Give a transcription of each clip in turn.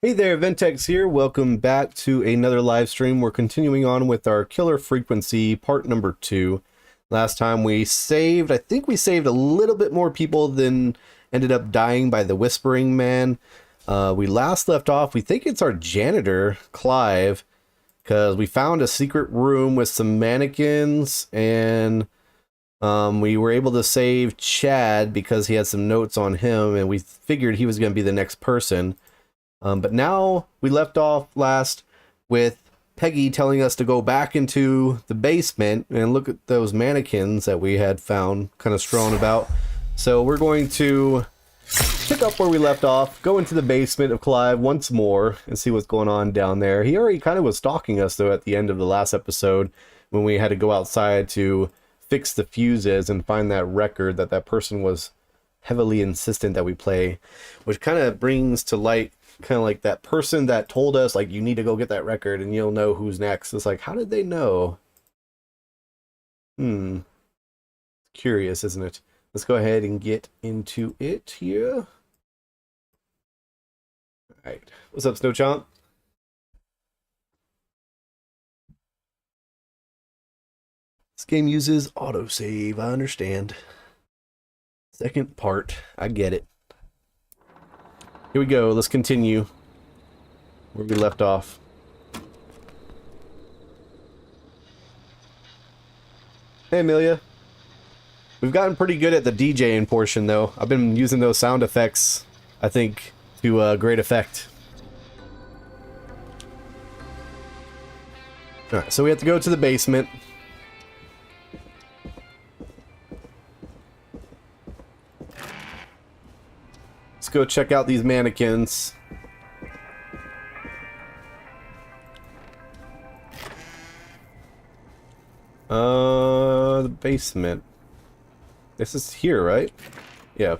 Hey there, Ventex here. Welcome back to another live stream. We're continuing on with our Killer Frequency part number 2. Last time we saved, I think we saved a little bit more people than ended up dying by the Whispering Man. We last left off, we think it's our janitor, Clive, because we found a secret room with some mannequins, and we were able to save Chad because he had some notes on him, and we figured he was going to be the next person. But now we left off last with Peggy telling us to go back into the basement and look at those mannequins that we had found kind of strewn about. So we're going to pick up where we left off, go into the basement of Clive once more and see what's going on down there. He already kind of was stalking us though at the end of the last episode when we had to go outside to fix the fuses and find that record that that person was heavily insistent that we play, which kind of brings to light kind of like that person that told us like you need to go get that record and you'll know who's next. It's like, how did they know? Curious, isn't it? Let's go ahead and get into it here. All right, what's up, Snow Chomp? This game uses autosave, I understand. Second part, I get it. Here we go, let's continue where we left off. Hey Amelia. We've gotten pretty good at the DJing portion though. I've been using those sound effects, I think, to great effect. Alright, so we have to go to the basement. Let's go check out these mannequins. The basement. This is here, right? Yeah.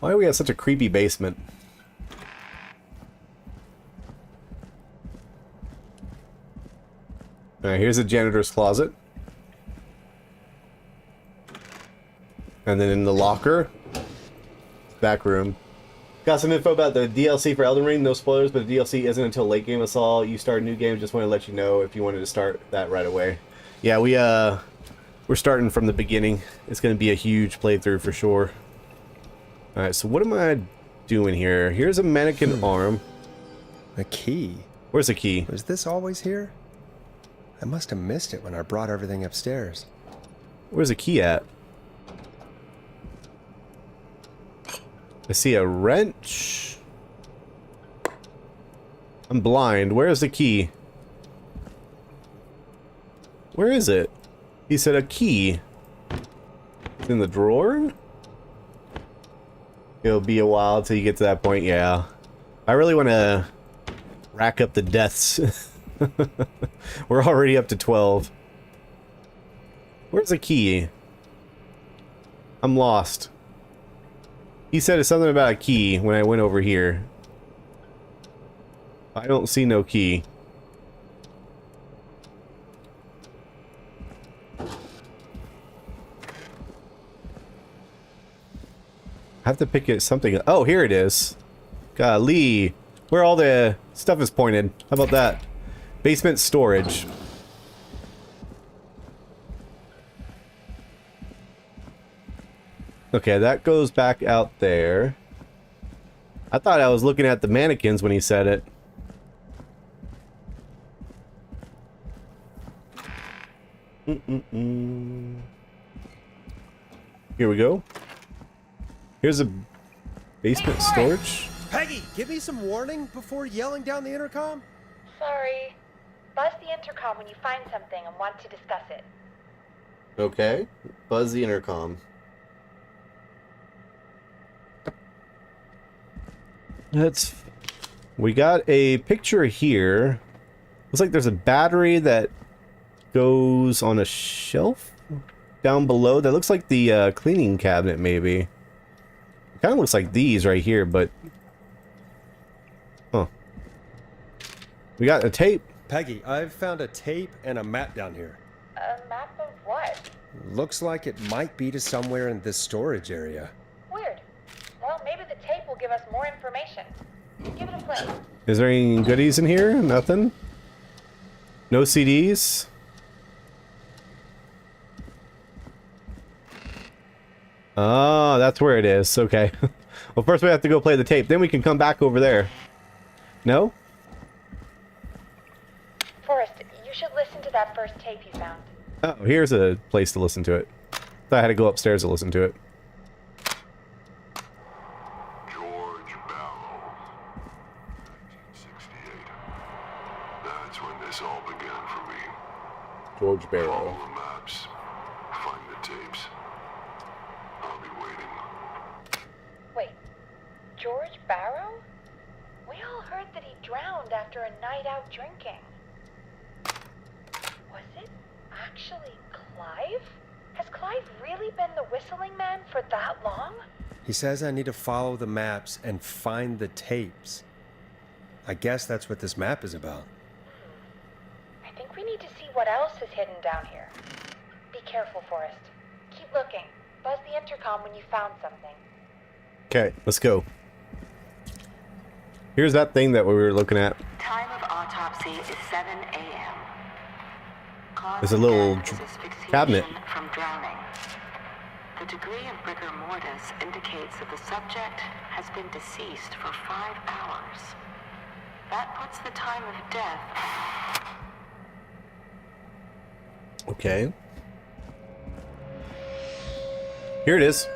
Why do we have such a creepy basement? Alright, here's the janitor's closet. And then in the locker, back room. Got some info about the DLC for Elden Ring. No spoilers, but the DLC isn't until late game assault. You start a new game. Just want to let you know if you wanted to start that right away. Yeah, we're starting from the beginning. It's going to be a huge playthrough for sure. All right, so what am I doing here? Here's a mannequin arm. A key. Where's the key? Was this always here? I must have missed it when I brought everything upstairs. Where's the key at? I see a wrench. I'm blind. Where's the key? Where is it? He said a key. It's in the drawer? It'll be a while till you get to that point, yeah. I really want to rack up the deaths. We're already up to 12. Where's the key? I'm lost. He said something about a key when I went over here. I don't see no key. I have to pick it something. Oh, here it is. Golly. Where all the stuff is pointed. How about that? Basement storage. Okay, that goes back out there. I thought I was looking at the mannequins when he said it. Here we go. Here's a basement storage. Peggy, give me some warning before yelling down the intercom. Sorry. Buzz the intercom when you find something and want to discuss it. Okay. Buzz the intercom. We got a picture here. Looks like there's a battery that goes on a shelf down below. That looks like the cleaning cabinet, maybe. It kind of looks like these right here, but... Huh. We got a tape. Peggy, I've found a tape and a map down here. A map of what? Looks like it might be to somewhere in this storage area. Weird. Well, maybe the tape will give give us more information. Give it a play. Is there any goodies in here? Nothing? No CDs? Oh, that's where it is. Okay. Well, first we have to go play the tape. Then we can come back over there. No? Forrest, you should listen to that first tape you found. Oh, here's a place to listen to it. Thought I had to go upstairs to listen to it. George Barrow, 1968. That's when this all began for me. George Follow the maps, find the tapes. I'll be waiting. Wait, George Barrow? We all heard that he drowned after a night out drinking. Was it actually Clive? Has Clive really been the whistling man for that long? He says I need to follow the maps and find the tapes. I guess that's what this map is about. I think we need to see what else is hidden down here. Be careful, Forrest. Keep looking. Buzz the intercom when you found something. Okay, let's go. Here's that thing that we were looking at. Time of autopsy is 7 a.m. There's a little cabinet. From drowning. The degree of rigor mortis indicates that the subject has been deceased for 5 hours. That puts the time of death. Okay. Here it is.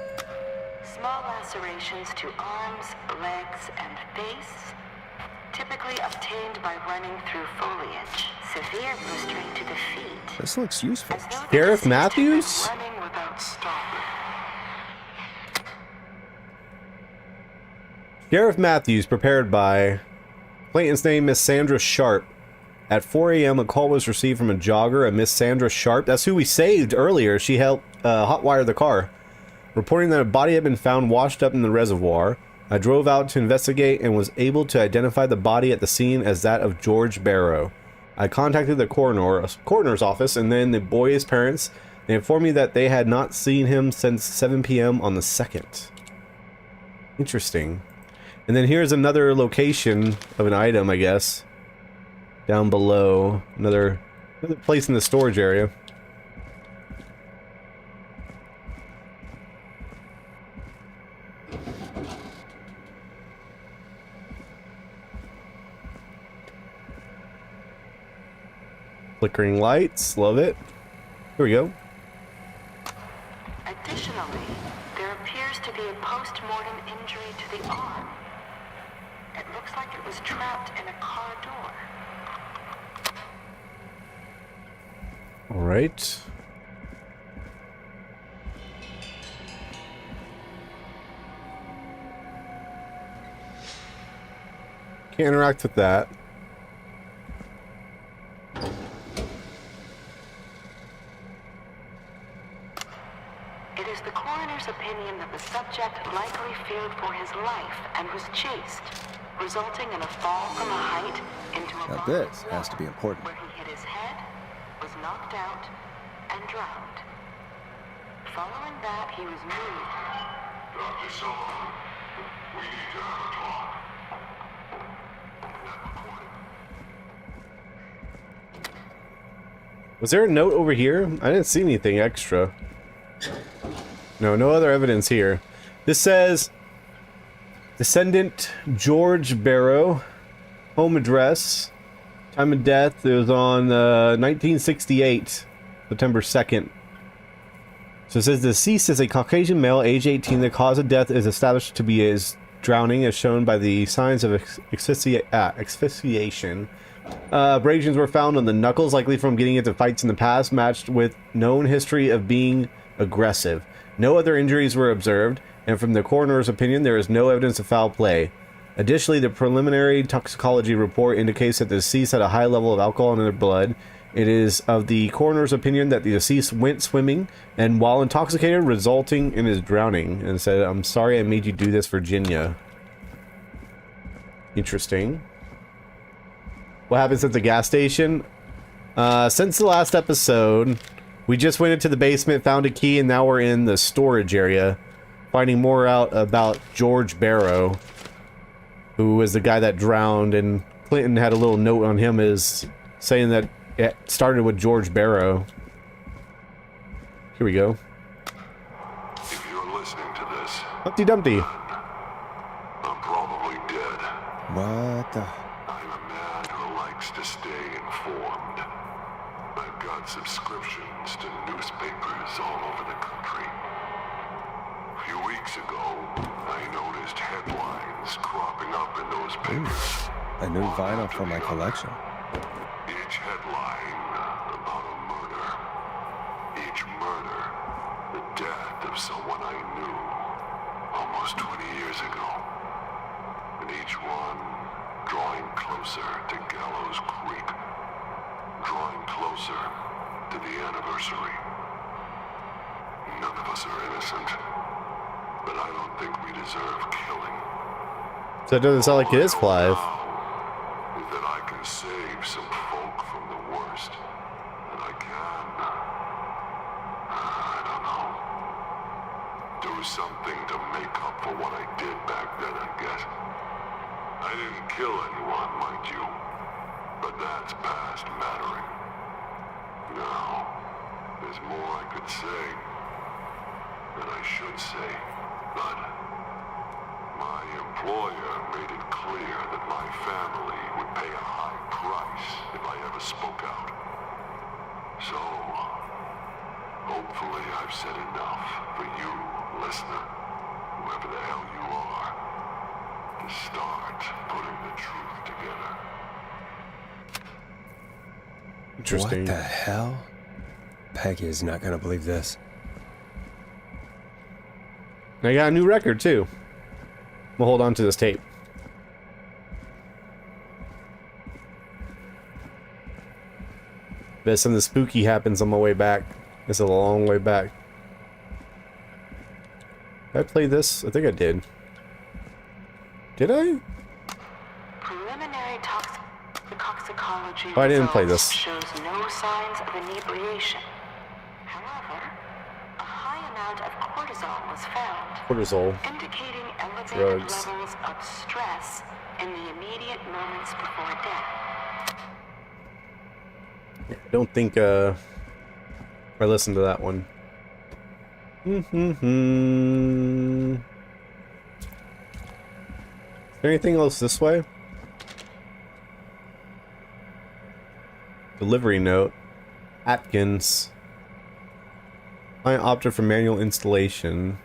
Small lacerations to arms, legs, and face, typically obtained by running through foliage. Severe blistering to the feet. This looks useful. As though the Sheriff deceased had been Matthews? running without stopping. Sheriff Matthews, prepared by... Clayton's name is Sandra Sharp. At 4 a.m., a call was received from a jogger, a Miss Sandra Sharp. That's who we saved earlier. She helped hotwire the car. Reporting that a body had been found washed up in the reservoir. I drove out to investigate and was able to identify the body at the scene as that of George Barrow. I contacted the coroner's office and then the boy's parents. They informed me that they had not seen him since 7 p.m. on the 2nd. Interesting. And then here's another location of an item, I guess. Down below. Another place in the storage area. Flickering lights, love it. Here we go. Additionally, there appears to be a post-mortem injury to the arm. It looks like it was trapped in a car door. All right. Can't interact with that. It is the coroner's opinion that the subject likely feared for his life and was chased, resulting in a fall from a height into a Now body of this has to be water, important. where he hit his head, was knocked out, and drowned. Following that, he was moved. Dr. Sullivan, we need to have a talk. Was there a note over here? I didn't see anything extra. No, no other evidence here. This says, Descendant George Barrow, home address, time of death. It was on 1968, September 2nd. So it says deceased is a Caucasian male, age 18. The cause of death is established to be his drowning, as shown by the signs of asphyxiation. Abrasions were found on the knuckles, likely from getting into fights in the past, matched with known history of being aggressive. No other injuries were observed, and from the coroner's opinion, there is no evidence of foul play. Additionally, the preliminary toxicology report indicates that the deceased had a high level of alcohol in their blood. It is of the coroner's opinion that the deceased went swimming, and while intoxicated, resulting in his drowning, and said, "I'm sorry I made you do this, Virginia." Interesting. What happens at the gas station? Since the last episode, we just went into the basement, found a key, and now we're in the storage area, finding more out about George Barrow. who was the guy that drowned, and Clinton had a little note on him is saying that it started with George Barrow. Here we go. If you're listening to this, Humpty Dumpty. I'm probably dead. What the? I'm a man who likes to stay informed. I've got subscriptions to newspapers all over the country. A few weeks ago, I noticed headlines cropping up in those papers. A new One vinyl after for my the collection. other. Each headline about a murder. Each murder, the death of someone I knew almost 20 years ago. And each one drawing closer to Gallows Creek. Drawing closer to the anniversary. None of us are innocent, but I don't think we deserve killing. So it doesn't sound like it is Clive. Is that I can save some folk from the worst, and I can. I don't know. Do something to make up for what I did back then, I guess. I didn't kill anyone, mind you, but that's past mattering. Now, there's more I could say, than I should say, but my employer made it clear that my family would pay a high price if I ever spoke out. So, hopefully I've said enough for you, listener, whoever the hell you are, to start putting the truth together. Interesting. What the hell? Peggy is not going to believe this. I got a new record too. We'll hold on to this tape. Bet something spooky happens on my way back. It's a long way back. Did I play this? I think I did. Did I? Preliminary toxicology Oh, I didn't play results this. shows no signs of inebriation. However, a high amount of cortisol was found, Cortisol. indicating elevated Drugs. levels of stress in the immediate moments before death. I don't think I listened to that one. Is there anything else this way? Delivery note. Atkins. I opted for manual installation.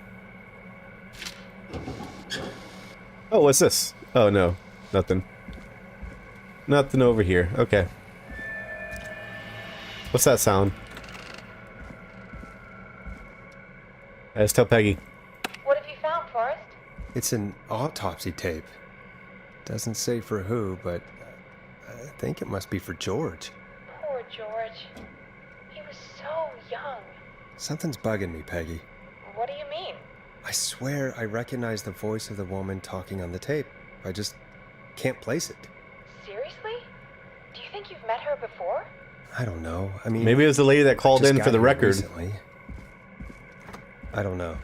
Oh, what's this? Oh, no. Nothing. Nothing over here. Okay. What's that sound? Let's tell Peggy. What have you found, Forrest? It's an autopsy tape. Doesn't say for who, but I think it must be for George. Poor George. He was so young. Something's bugging me, Peggy. What do you mean? I swear I recognize the voice of the woman talking on the tape. I just can't place it. Seriously? Do you think you've met her before? I don't know. I mean, Maybe it was the lady that called just in got for the here record. recently. I don't know.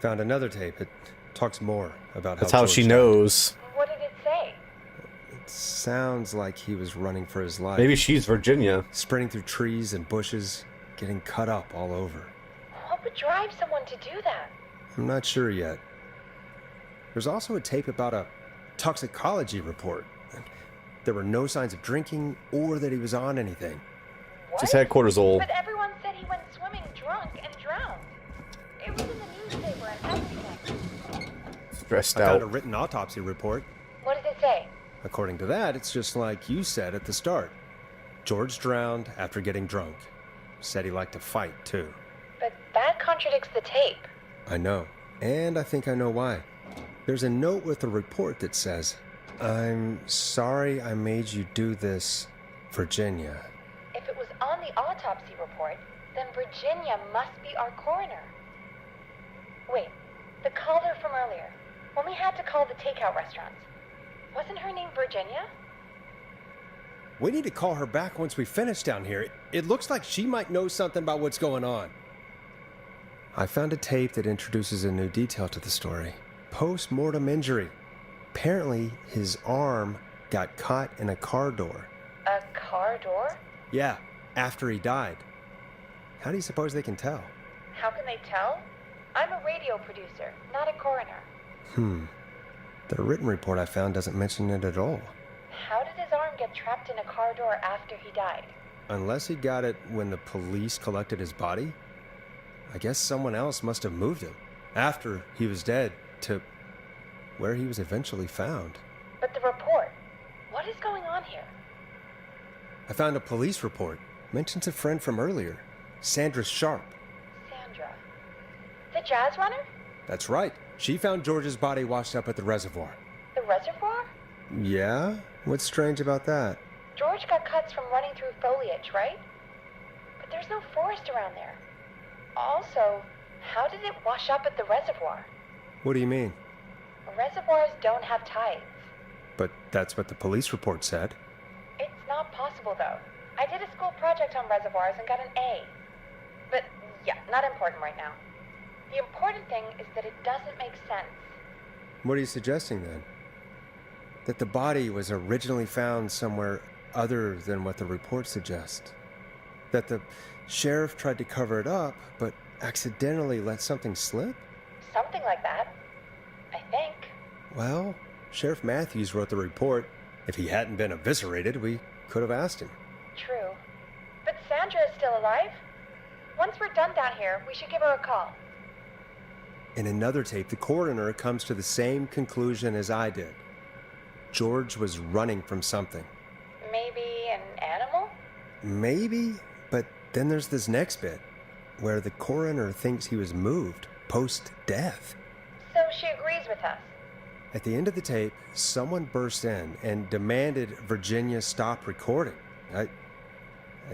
Found another tape. It talks more about That's how how George she died. knows. What did it say? It sounds like he was running for his life. Maybe she's Virginia. Sprinting through trees and bushes, getting cut up all over. What would drive someone to do that? I'm not sure yet. There's also a tape about a toxicology report. There were no signs of drinking or that he was on anything. What? Just had cortisol. But everyone said he went swimming drunk and drowned. It was in the newspaper and everything. Stressed I found a out. written autopsy report. What does it say? According to that, it's just like you said at the start. George drowned after getting drunk. Said he liked to fight, too. But that contradicts the tape. I know. And I think I know why. There's a note with the report that says, "I'm sorry I made you do this, Virginia." If it was on the autopsy report, then Virginia must be our coroner. Wait, the caller from earlier, when we had to call the takeout restaurants, wasn't her name Virginia? We need to call her back once we finish down here. It looks like she might know something about what's going on. I found a tape that introduces a new detail to the story. Post-mortem injury. Apparently, his arm got caught in a car door. A car door? Yeah, after he died. How do you suppose they can tell? How can they tell? I'm a radio producer, not a coroner. The written report I found doesn't mention it at all. How did his arm get trapped in a car door after he died? Unless he got it when the police collected his body? I guess someone else must have moved him after he was dead to where he was eventually found. But the report, what is going on here? I found a police report. Mentions a friend from earlier, Sandra Sharp. Sandra. The jazz runner? That's right. She found George's body washed up at the reservoir. The reservoir? Yeah? What's strange about that? George got cuts from running through foliage, right? But there's no forest around there. Also, how did it wash up at the reservoir? What do you mean? Reservoirs don't have tides. But that's what the police report said. It's not possible, though. I did a school project on reservoirs and got an A. But, yeah, not important right now. The important thing is that it doesn't make sense. What are you suggesting then? That the body was originally found somewhere other than what the report suggests? That the sheriff tried to cover it up, but accidentally let something slip? Something like that. I think. Well, Sheriff Matthews wrote the report. If he hadn't been eviscerated, we could have asked him. True. But Sandra is still alive. Once we're done down here, we should give her a call. In another tape, the coroner comes to the same conclusion as I did. George was running from something. Maybe an animal? Maybe, but then there's this next bit, where the coroner thinks he was moved post-death. So she agrees with us. At the end of the tape, someone burst in and demanded Virginia stop recording. I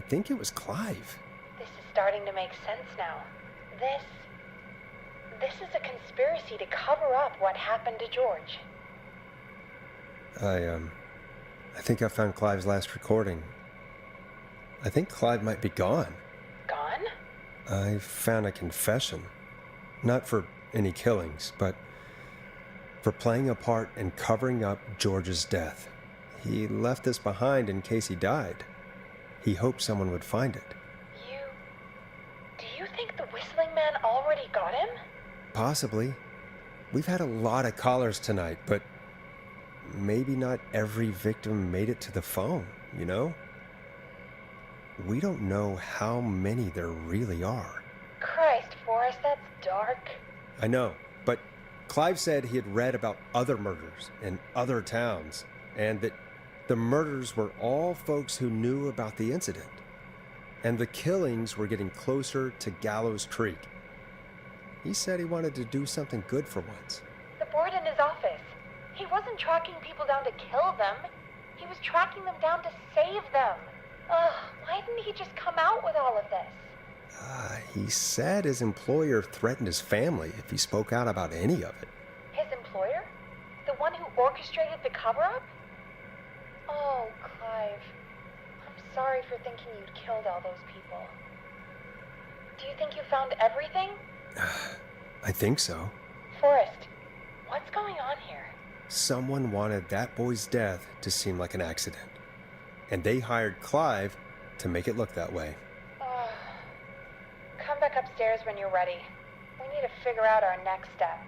think it was Clive. This is starting to make sense now. This is a conspiracy to cover up what happened to George. I think I found Clive's last recording. I think Clive might be gone. Gone? I found a confession. Not for any killings, but for playing a part in covering up George's death. He left this behind in case he died. He hoped someone would find it. Do you think the Whistling Man already got him? Possibly. We've had a lot of callers tonight, but maybe not every victim made it to the phone, you know? We don't know how many there really are. Christ, Forrest, that's dark. I know, but Clive said he had read about other murders in other towns, and that the murders were all folks who knew about the incident. And the killings were getting closer to Gallows Creek. He said he wanted to do something good for once. The board in his office. He wasn't tracking people down to kill them. He was tracking them down to save them. Ugh, why didn't he just come out with all of this? He said his employer threatened his family if he spoke out about any of it. His employer? The one who orchestrated the cover-up? Oh, Clive. I'm sorry for thinking you'd killed all those people. Do you think you found everything? I think so. Forrest, what's going on here? Someone wanted that boy's death to seem like an accident. And they hired Clive to make it look that way. Come back upstairs when you're ready. We need to figure out our next step.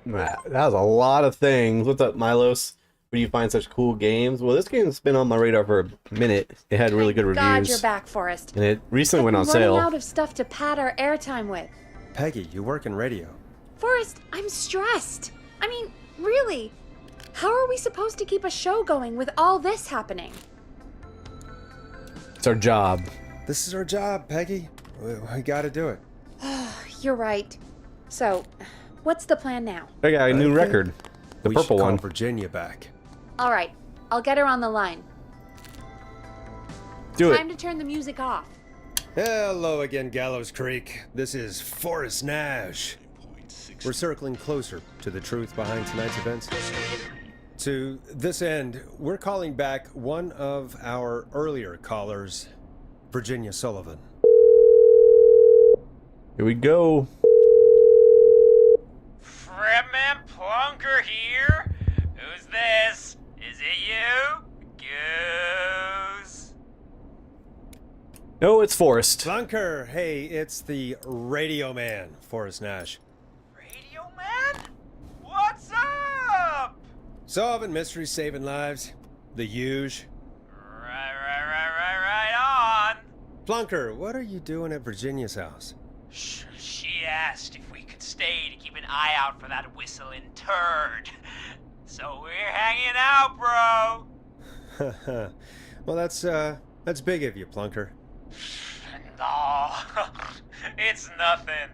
That was a lot of things. What's up, Milos? Where do you find such cool games? Well, this game's been on my radar for a minute. It had really good reviews. God, you're back, Forrest. And it recently went on I'm sale. running out of stuff to pad our airtime with. Peggy, you work in radio. Forrest, I'm stressed. I mean, really, how are we supposed to keep a show going with all this happening? It's our job. This is our job, Peggy. We gotta do it. You're right. So, what's the plan now? I got a new think record. The we purple should call one. Virginia back. All right, I'll get her on the line. Do Time it. to turn the music off. Hello again, Gallows Creek. This is Forrest Nash. We're circling closer to the truth behind tonight's events. To this end, we're calling back one of our earlier callers, Virginia Sullivan. Here we go. Fredman Plunker here? Who's No, it's Forrest. Flunker, hey, it's the Radio Man, Forrest Nash. Radio Man? What's up? Solving mysteries, saving lives. The huge. Right on. Flunker, what are you doing at Virginia's house? She asked if we could stay to keep an eye out for that whistling turd. So we're hanging out, bro. Well, that's big of you, Plunker. No, it's nothing.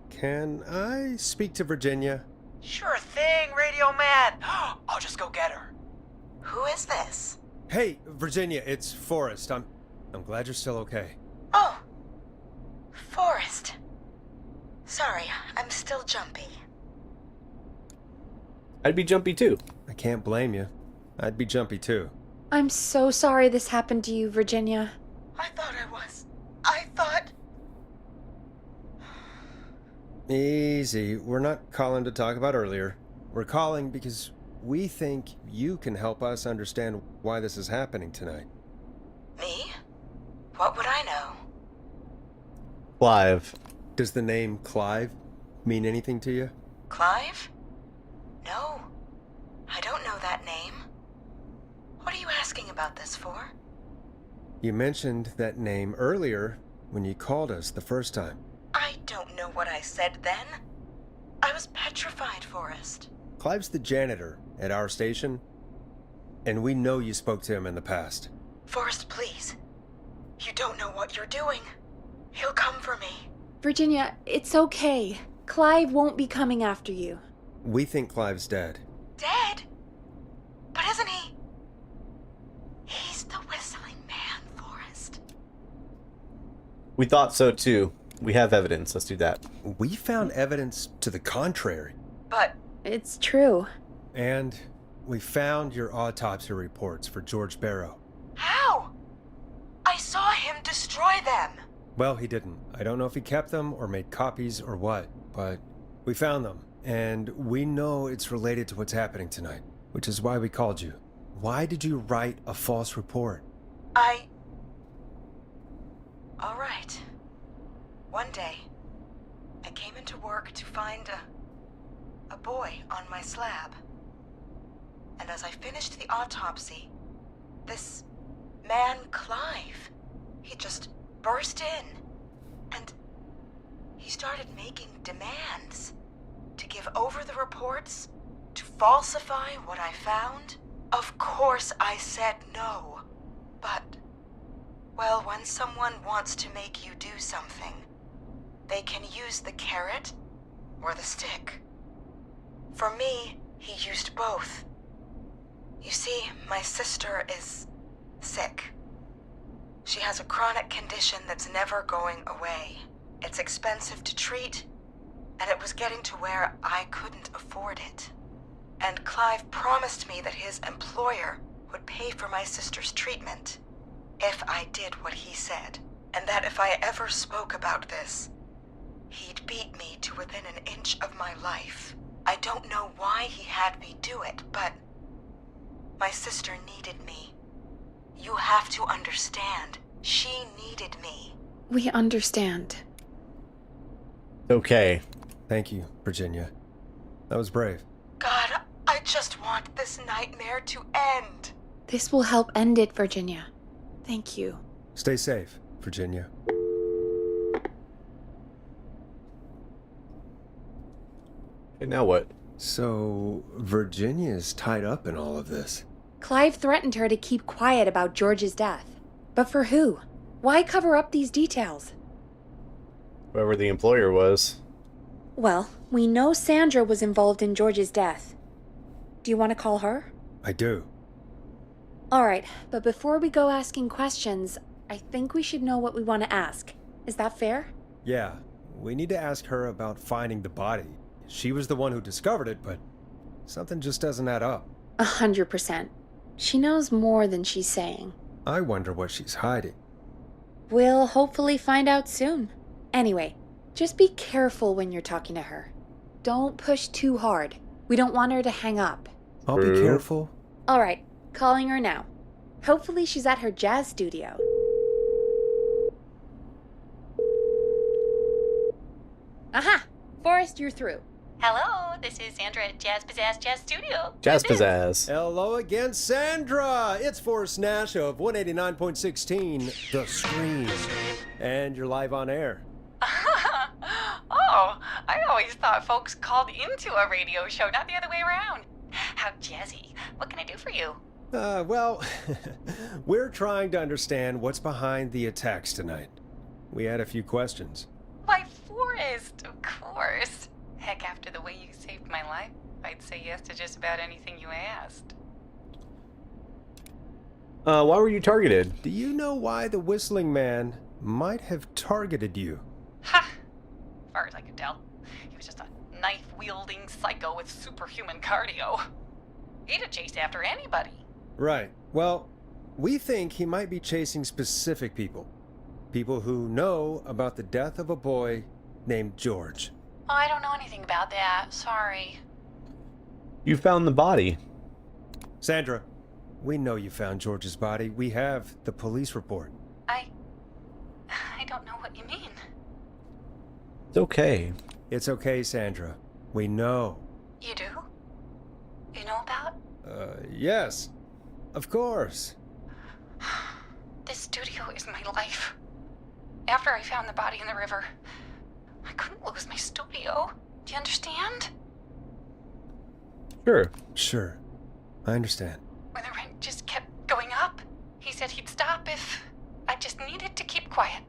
Can I speak to Virginia? Sure thing, Radio Man. I'll just go get her. Who is this? Hey, Virginia, it's Forrest. I'm glad you're still okay. Oh, Forrest. Sorry, I'm still jumpy. I'd be jumpy too. I can't blame you. I'd be jumpy too. I'm so sorry this happened to you, Virginia. I thought I was. I thought... Easy. We're not calling to talk about earlier. We're calling because we think you can help us understand why this is happening tonight. Me? What would I know? Clive. Does the name Clive mean anything to you? Clive? No. I don't know that name. What are you asking about this for? You mentioned that name earlier when you called us the first time. I don't know what I said then. I was petrified, Forrest. Clive's the janitor at our station, and we know you spoke to him in the past. Forrest, please. You don't know what you're doing. He'll come for me. Virginia, it's okay. Clive won't be coming after you. We think Clive's dead. Dead? But isn't he? He's the whistling man, Forrest. We thought so too. We have evidence. Let's do that. We found evidence to the contrary. But It's true. And we found your autopsy reports for George Barrow. how? I saw him destroy them. Well, he didn't. I don't know if he kept them or made copies or what, but we found them. And we know it's related to what's happening tonight, which is why we called you. Why did you write a false report? All right. One day, I came into work to find a boy on my slab. And as I finished the autopsy, this man, Clive, he just burst in. And he started making demands to give over the reports, to falsify what I found. Of course I said no. But, well, when someone wants to make you do something, they can use the carrot or the stick. For me, he used both. You see, my sister is sick. She has a chronic condition that's never going away. It's expensive to treat, and it was getting to where I couldn't afford it. And Clive promised me that his employer would pay for my sister's treatment if I did what he said, and that if I ever spoke about this, he'd beat me to within an inch of my life. I don't know why he had me do it, but my sister needed me. You have to understand, she needed me. We understand. Okay. Thank you, Virginia. That was brave. God, I just want this nightmare to end. This will help end it, Virginia. Thank you. Stay safe, Virginia. And now what? So, Virginia's tied up in all of this. Clive threatened her to keep quiet about George's death. But for who? Why cover up these details? Whoever the employer was. Well, we know Sandra was involved in George's death. Do you want to call her? I do. All right, but before we go asking questions, I think we should know what we want to ask. Is that fair? Yeah, we need to ask her about finding the body. She was the one who discovered it, but something just doesn't add up. 100%. She knows more than she's saying. I wonder what she's hiding. We'll hopefully find out soon. Anyway, just be careful when you're talking to her. Don't push too hard. We don't want her to hang up. I'll be True. careful. All right, calling her now. Hopefully she's at her jazz studio. Forrest, you're through. Hello, this is Sandra at Jazz Pizzazz Jazz Studio. Jazz Who's this? pizzazz. Hello again, Sandra! It's Forrest Nash of 189.16, The Scream. And you're live on air. Oh, I always thought folks called into a radio show, not the other way around. How jazzy. What can I do for you? Well, we're trying to understand what's behind the attacks tonight. We had a few questions. Why, Forrest, of course. Heck, after the way you saved my life, I'd say yes to just about anything you asked. Why were you targeted? Do you know why the Whistling Man might have targeted you? Ha! As far as I could tell, he was just a knife-wielding psycho with superhuman cardio. He'd have chased after anybody. Right. Well, we think he might be chasing specific people. People who know about the death of a boy named George. Oh, I don't know anything about that. Sorry. You found the body. Sandra, we know you found George's body. We have the police report. I don't know what you mean. It's okay. It's okay, Sandra. We know. You do? You know about? Yes. Of course. This studio is my life. After I found the body in the river, I couldn't lose my studio. Do you understand? Sure. Sure. I understand. When the rent just kept going up, he said he'd stop if I just needed to keep quiet.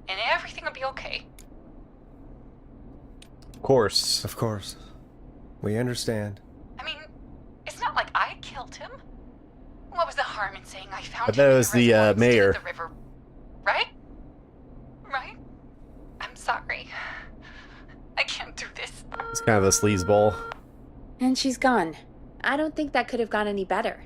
And everything would be okay. Of course. Of course. We understand. I mean, it's not like I killed him. What was the harm in saying I found I him thought it in was the the, reservoir instead mayor. of the river? Right? Right? I'm sorry. I can't do this. It's kind of a sleazeball. And she's gone. I don't think that could have gone any better.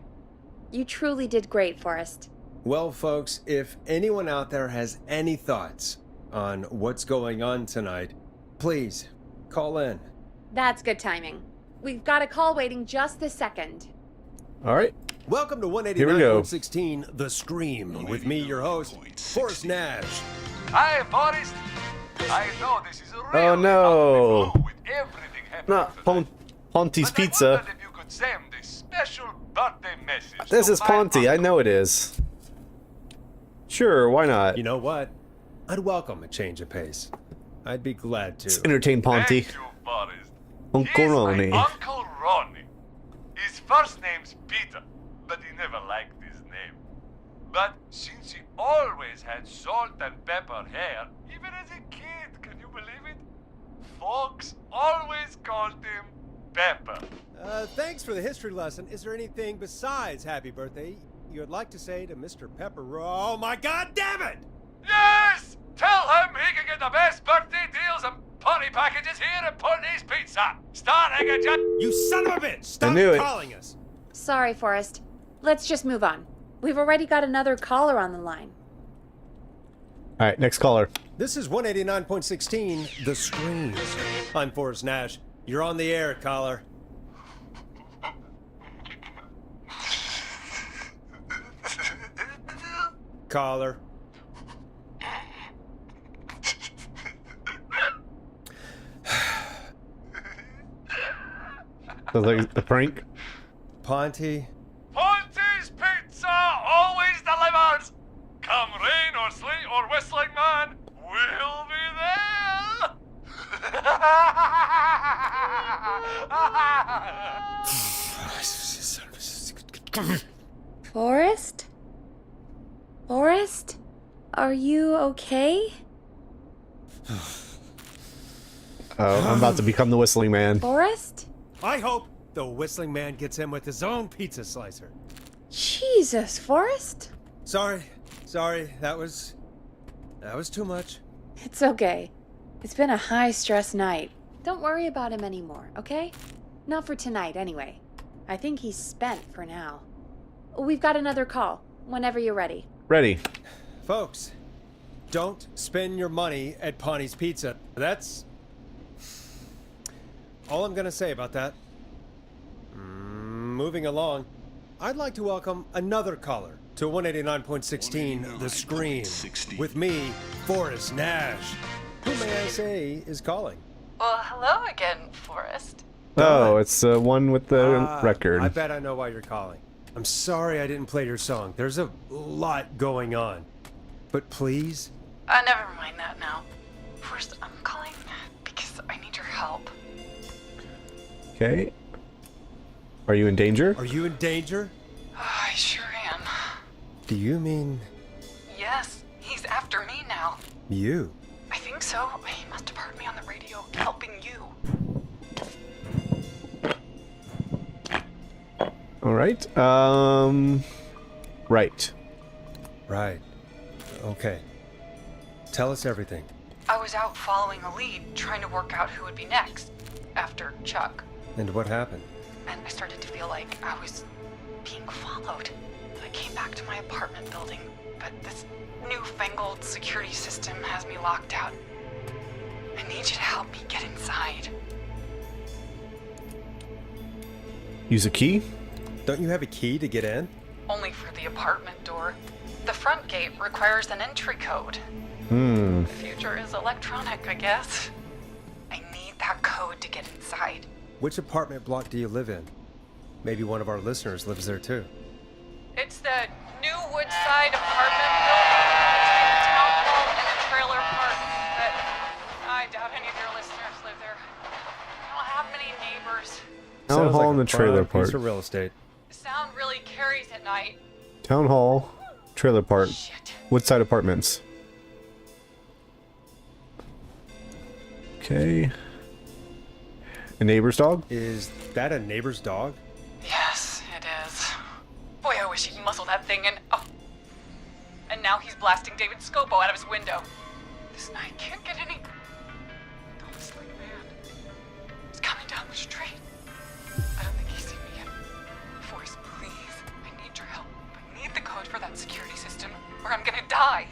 You truly did great, Forrest. Well, folks, if anyone out there has any thoughts on what's going on tonight, please call in. That's good timing. We've got a call waiting just this second. All right. Welcome to Here we go. 189.16 The Scream with me, your host, Forrest Nash. Hi, Forrest. I know this is a real Oh, no. out of the blue with everything happening Not tonight. Ponty's But I Pizza. wondered if you could send a special birthday message This to is my Ponty. I uncle. know it is. Sure, why not? You know what? I'd welcome a change of pace. I'd be glad Let's to. entertain Ponty. Thank you, Forrest. Uncle He's Ronnie. my Uncle Ronnie. His first name's Peter, but he never liked his name. But since he always had salt and pepper hair, even as a kid, can you believe it? Folks always called him Pepper. Thanks for the history lesson. Is there anything besides happy birthday you'd like to say to Mr. Pepper? Oh my god damn it! Yes! Tell him he can get the best birthday deals and party packages here at Putney's Pizza. Starting at just... You son of a bitch! Stop knew it. calling us! Sorry, Forrest. Let's just move on. We've already got another caller on the line. All right, next caller. This is 189.16 The Scream. I'm Forrest Nash. You're on the air, caller. Caller. Sounds like the prank. Ponty. Ponty's Pizza always delivers! Come rain or sleet or whistling man, we'll be there! Forrest? Forrest? Are you okay? Oh, I'm about to become the whistling man. Forrest? I hope the Whistling Man gets in with his own pizza slicer. Jesus, Forrest? Sorry, that was too much. It's okay. It's been a high-stress night. Don't worry about him anymore, okay? Not for tonight, anyway. I think he's spent for now. We've got another call, whenever you're ready. Ready. Folks, don't spend your money at Ponty's Pizza. That's all I'm gonna say about that. Moving along, I'd like to welcome another caller to 189.16 The Scream with me, Forrest Nash. Who may I say is calling? Well, hello again, Forrest. Oh, it's the one with the record. I bet I know why you're calling. I'm sorry I didn't play your song. There's a lot going on. But please? Never mind that now. Forrest, I'm calling because I need your help. Okay. Are you in danger? Are you in danger? I sure am. Do you mean Yes, he's after me now. you? I think so. He must have heard me on the radio helping you. All right. Right. Right. Okay. Tell us everything. I was out following a lead, trying to work out who would be next, after Chuck. And what happened? And I started to feel like I was being followed. I came back to my apartment building, but this newfangled security system has me locked out. I need you to help me get inside. Use a key? Don't you have a key to get in? Only for the apartment door. The front gate requires an entry code. Hmm. The future is electronic, I guess. I need that code to get inside. Which apartment block do you live in? Maybe one of our listeners lives there too. It's the new Woodside apartment building between the town hall and the trailer park. But I doubt any of your listeners live there. I don't have many neighbors. Town Sounds hall like and a the trailer fine park. piece of real estate. The sound really carries at night. Town hall, trailer park, Shit. Woodside Apartments. Okay. A neighbor's dog? Is that a neighbor's dog? Yes, it is. Boy, I wish he'd muzzle that thing and... Oh. And now he's blasting David Scopo out of his window. This night can't get any... The whistling man. He's coming down the street. I don't think he's seen me yet. Forrest, please. I need your help. I need the code for that security system, or I'm gonna die.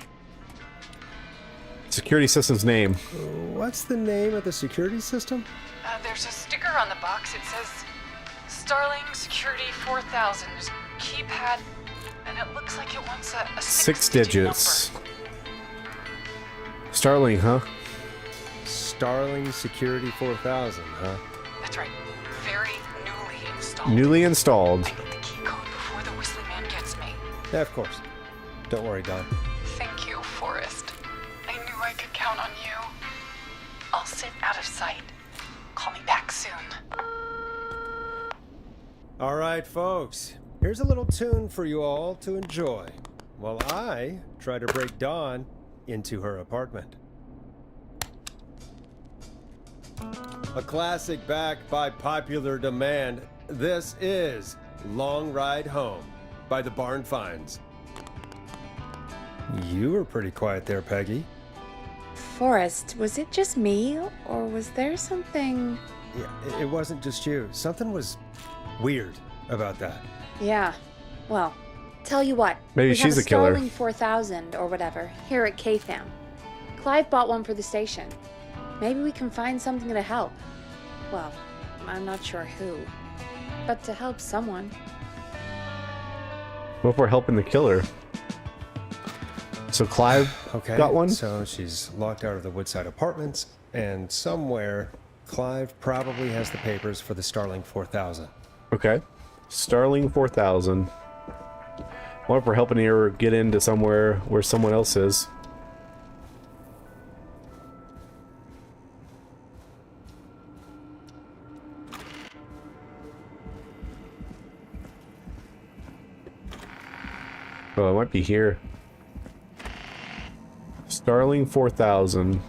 Security system's name. What's the name of the security system? There's a sticker on the box. It says Starling Security 4000. There's a keypad, and it looks like it wants a Six digit digits. number. Starling, huh? Starling Security 4000, huh? That's right. Very newly installed. Newly installed. I need the key code before the whistling man gets me. Yeah, of course. Don't worry, Don. Thank you, Forrest. I knew I could count on you. I'll sit out of sight. Call me back soon. All right, folks. Here's a little tune for you all to enjoy while I try to break Dawn into her apartment. A classic backed by popular demand. This is Long Ride Home by the Barn Finds. You were pretty quiet there, Peggy. Forrest, was it just me, or was there something... Yeah, it wasn't just you. Something was weird about that. Yeah, well, tell you what. Maybe we she's have a killer. Starling 4000 or whatever here at KFAM. Clive bought one for the station. Maybe we can find something to help. Well, I'm not sure who, but to help someone. What if we're helping the killer? So Clive Okay, got one? So she's locked out of the Woodside Apartments, and somewhere Clive probably has the papers for the Starling 4000. Okay. Starling 4000. What if we're helping her get into somewhere where someone else is? Oh, it might be here. Starling 4000.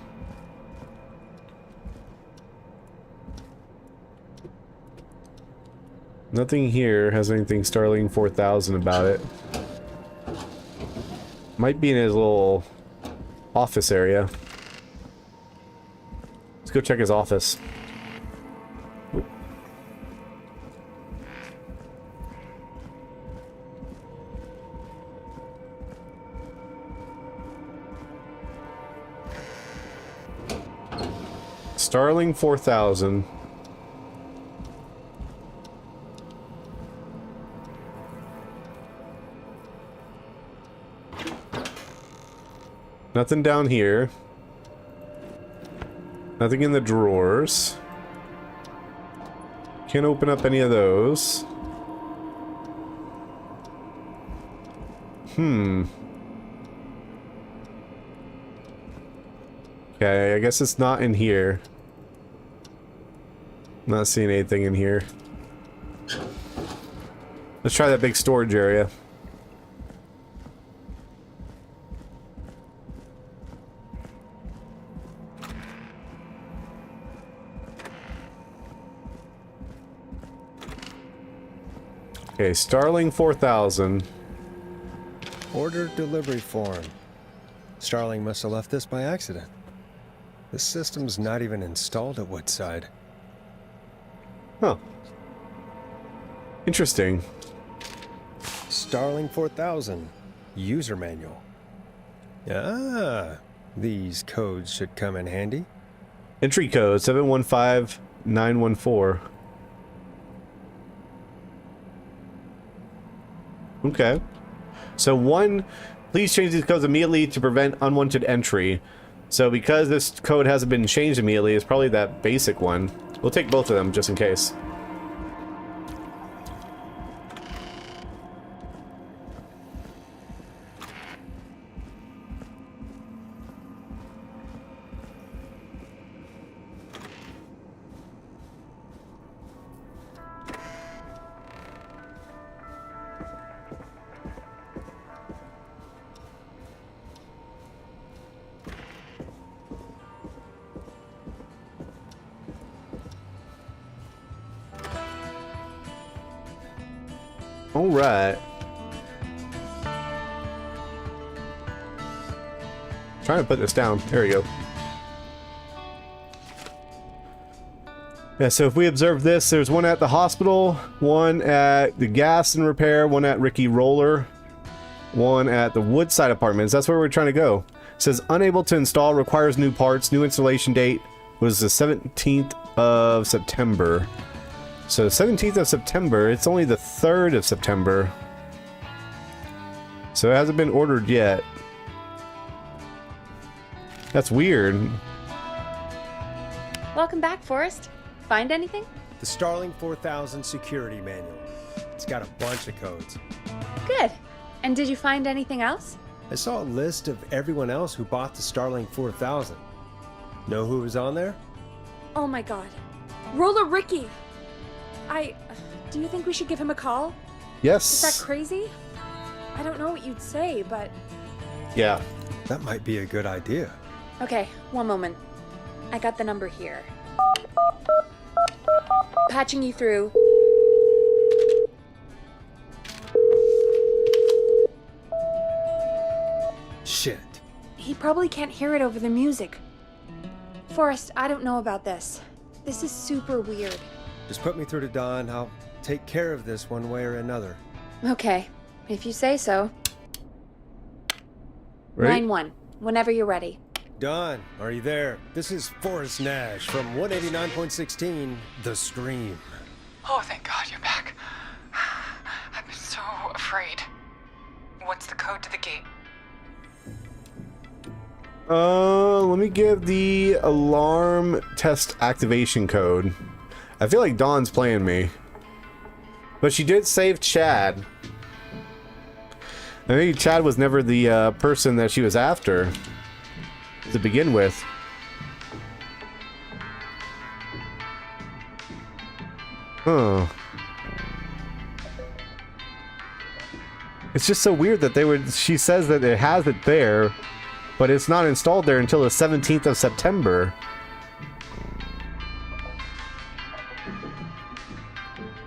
Nothing here has anything Starling 4000 about it. Might be in his little office area. Let's go check his office. Starling 4000. Nothing down here. Nothing in the drawers. Can't open up any of those. Okay, I guess it's not in here. Not seeing anything in here. Let's try that big storage area. Okay, Starling 4000. Order delivery form. Starling must have left this by accident. The system's not even installed at Woodside. Huh. Interesting. Starling 4000. User manual. Ah, these codes should come in handy. Entry code 715914. Okay. So one, please change these codes immediately to prevent unwanted entry. So because this code hasn't been changed immediately, it's probably that basic one. We'll take both of them just in case. All right. Trying to put this down. There we go. Yeah, so if we observe this, there's one at the hospital, one at the gas and repair, one at Ricky Roller, one at the Woodside Apartments. That's where we're trying to go. It says unable to install, requires new parts. New installation date was the 17th of September. So 17th of September, it's only the 3rd of September. So it hasn't been ordered yet. That's weird. Welcome back, Forrest. Find anything? The Starling 4000 security manual. It's got a bunch of codes. Good. And did you find anything else? I saw a list of everyone else who bought the Starling 4000. Know who was on there? Oh my god. Roller Ricky! Do you think we should give him a call? Yes. Is that crazy? I don't know what you'd say, but... Yeah. That might be a good idea. Okay, one moment. I got the number here. Patching you through. Shit. He probably can't hear it over the music. Forrest, I don't know about this. This is super weird. Just put me through to Don. I'll take care of this one way or another. Okay, if you say so. Right? 9-1, whenever you're ready. Don, are you there? This is Forrest Nash from 189.16, The Stream. Oh, thank God you're back. I've been so afraid. What's the code to the gate? Let me give the alarm test activation code. I feel like Dawn's playing me. But she did save Chad. I think Chad was never the person that she was after to begin with. Huh. It's just so weird that they would. She says that it has it there, but it's not installed there until the 17th of September.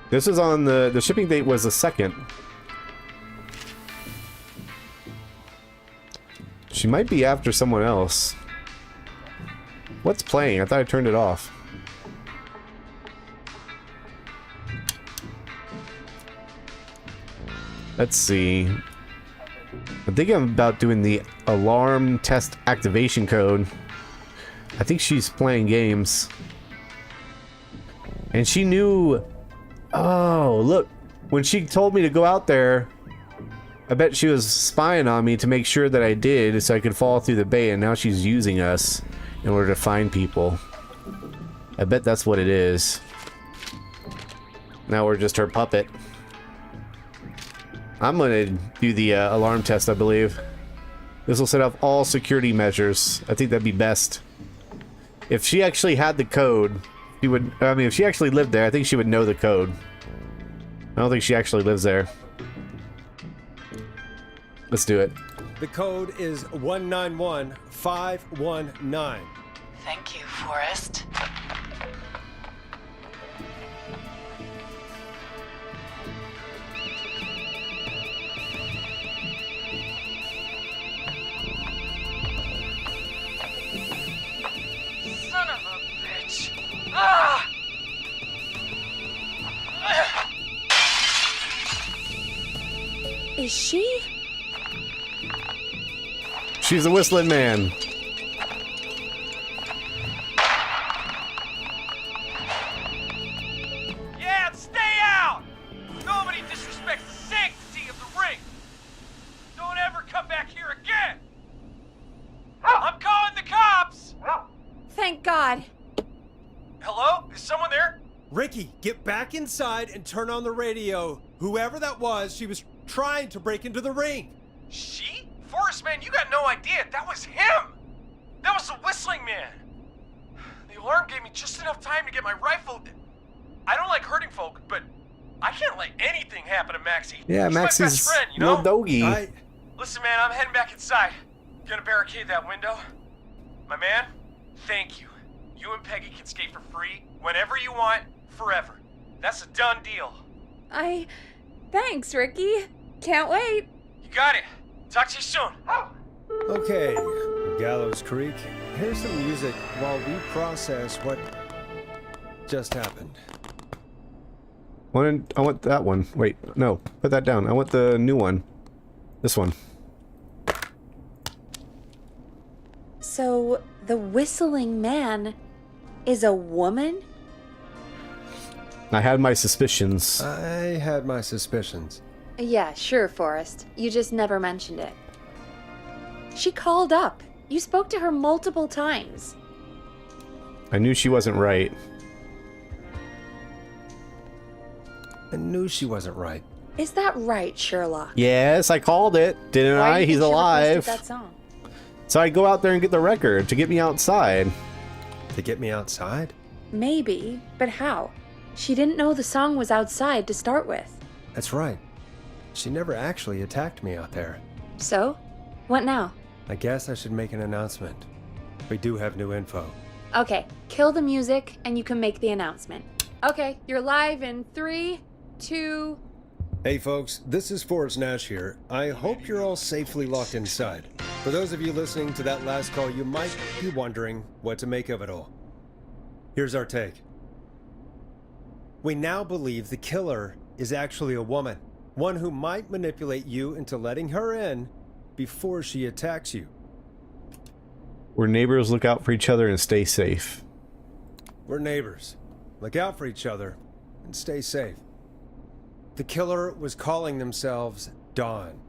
This is on the shipping date was the 2nd. She might be after someone else. What's playing? I thought I turned it off. Let's see. I'm thinking about doing the alarm test activation code. I think she's playing games. And she knew... Oh, look. When she told me to go out there, I bet she was spying on me to make sure that I did so I could fall through the bay, and now she's using us in order to find people. I bet that's what it is. Now we're just her puppet. I'm gonna do the alarm test, I believe. This will set off all security measures. I think that'd be best. If she actually had the code, she would... I mean, if she actually lived there, I think she would know the code. I don't think she actually lives there. Let's do it. The code is 191519. Thank you, Forrest. Son of a bitch. Ah! Is she? She's the Whistling Man. Yeah, stay out! Nobody disrespects the sanctity of the ring! Don't ever come back here again! I'm calling the cops! Thank God. Hello? Is someone there? Ricky, get back inside and turn on the radio. Whoever that was, she was trying to break into the ring. She? Forrest, man, you got no idea. That was him! That was the Whistling Man! The alarm gave me just enough time to get my rifle. I don't like hurting folk, but I can't let anything happen to Maxie. Yeah, He's Maxie's my best friend, you know? little doggy. Listen, man, I'm heading back inside. Gonna barricade that window. My man, thank you. You and Peggy can skate for free whenever you want, forever. That's a done deal. Thanks, Ricky. Can't wait. You got it. Talk to you soon. Okay, Gallows Creek. Here's some music while we process what just happened. I want that one. Wait, no. Put that down. I want the new one. This one. So, the Whistling Man is a woman? I had my suspicions. I had my suspicions. Yeah, sure, Forrest. You just never mentioned it. She called up. You spoke to her multiple times. I knew she wasn't right. I knew she wasn't right. Is that right, Sherlock? Yes, I called it. Didn't Why do I? you He's think she alive. requested that song? So I'd go out there and get the record to get me outside. To get me outside? Maybe, but how? She didn't know the song was outside to start with. That's right. She never actually attacked me out there. So? What now? I guess I should make an announcement. We do have new info. Okay, kill the music and you can make the announcement. Okay, you're live in 3, 2... Hey folks, this is Forrest Nash here. I hope you're all safely locked inside. For those of you listening to that last call, you might be wondering what to make of it all. Here's our take. We now believe the killer is actually a woman. One who might manipulate you into letting her in before she attacks you. We're neighbors, look out for each other and stay safe. We're neighbors. Look out for each other and stay safe. The killer was calling themselves Dawn.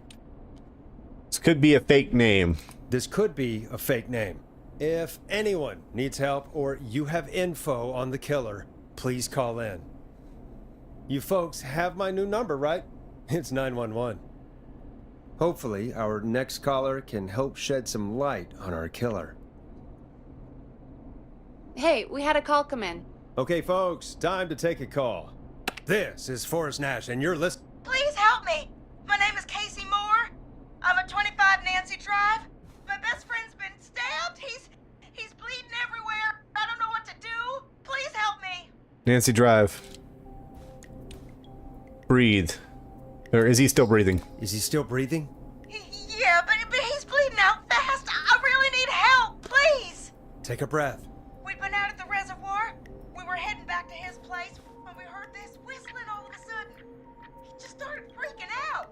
This could be a fake name. This could be a fake name. If anyone needs help or you have info on the killer, please call in. You folks have my new number, right? It's 911. Hopefully, our next caller can help shed some light on our killer. Hey, we had a call come in. Okay, folks, time to take a call. This is Forrest Nash, and you're listening. Please help me. My name is Casey Moore. I'm at 25 Nancy Drive. My best friend's been stabbed. He's bleeding everywhere. I don't know what to do. Please help me. Nancy Drive. Breathe. Or is he still breathing? Is he still breathing? Yeah, but he's bleeding out fast. I really need help. Please. Take a breath. We'd been out at the reservoir. We were heading back to his place when we heard this whistling all of a sudden. He just started freaking out.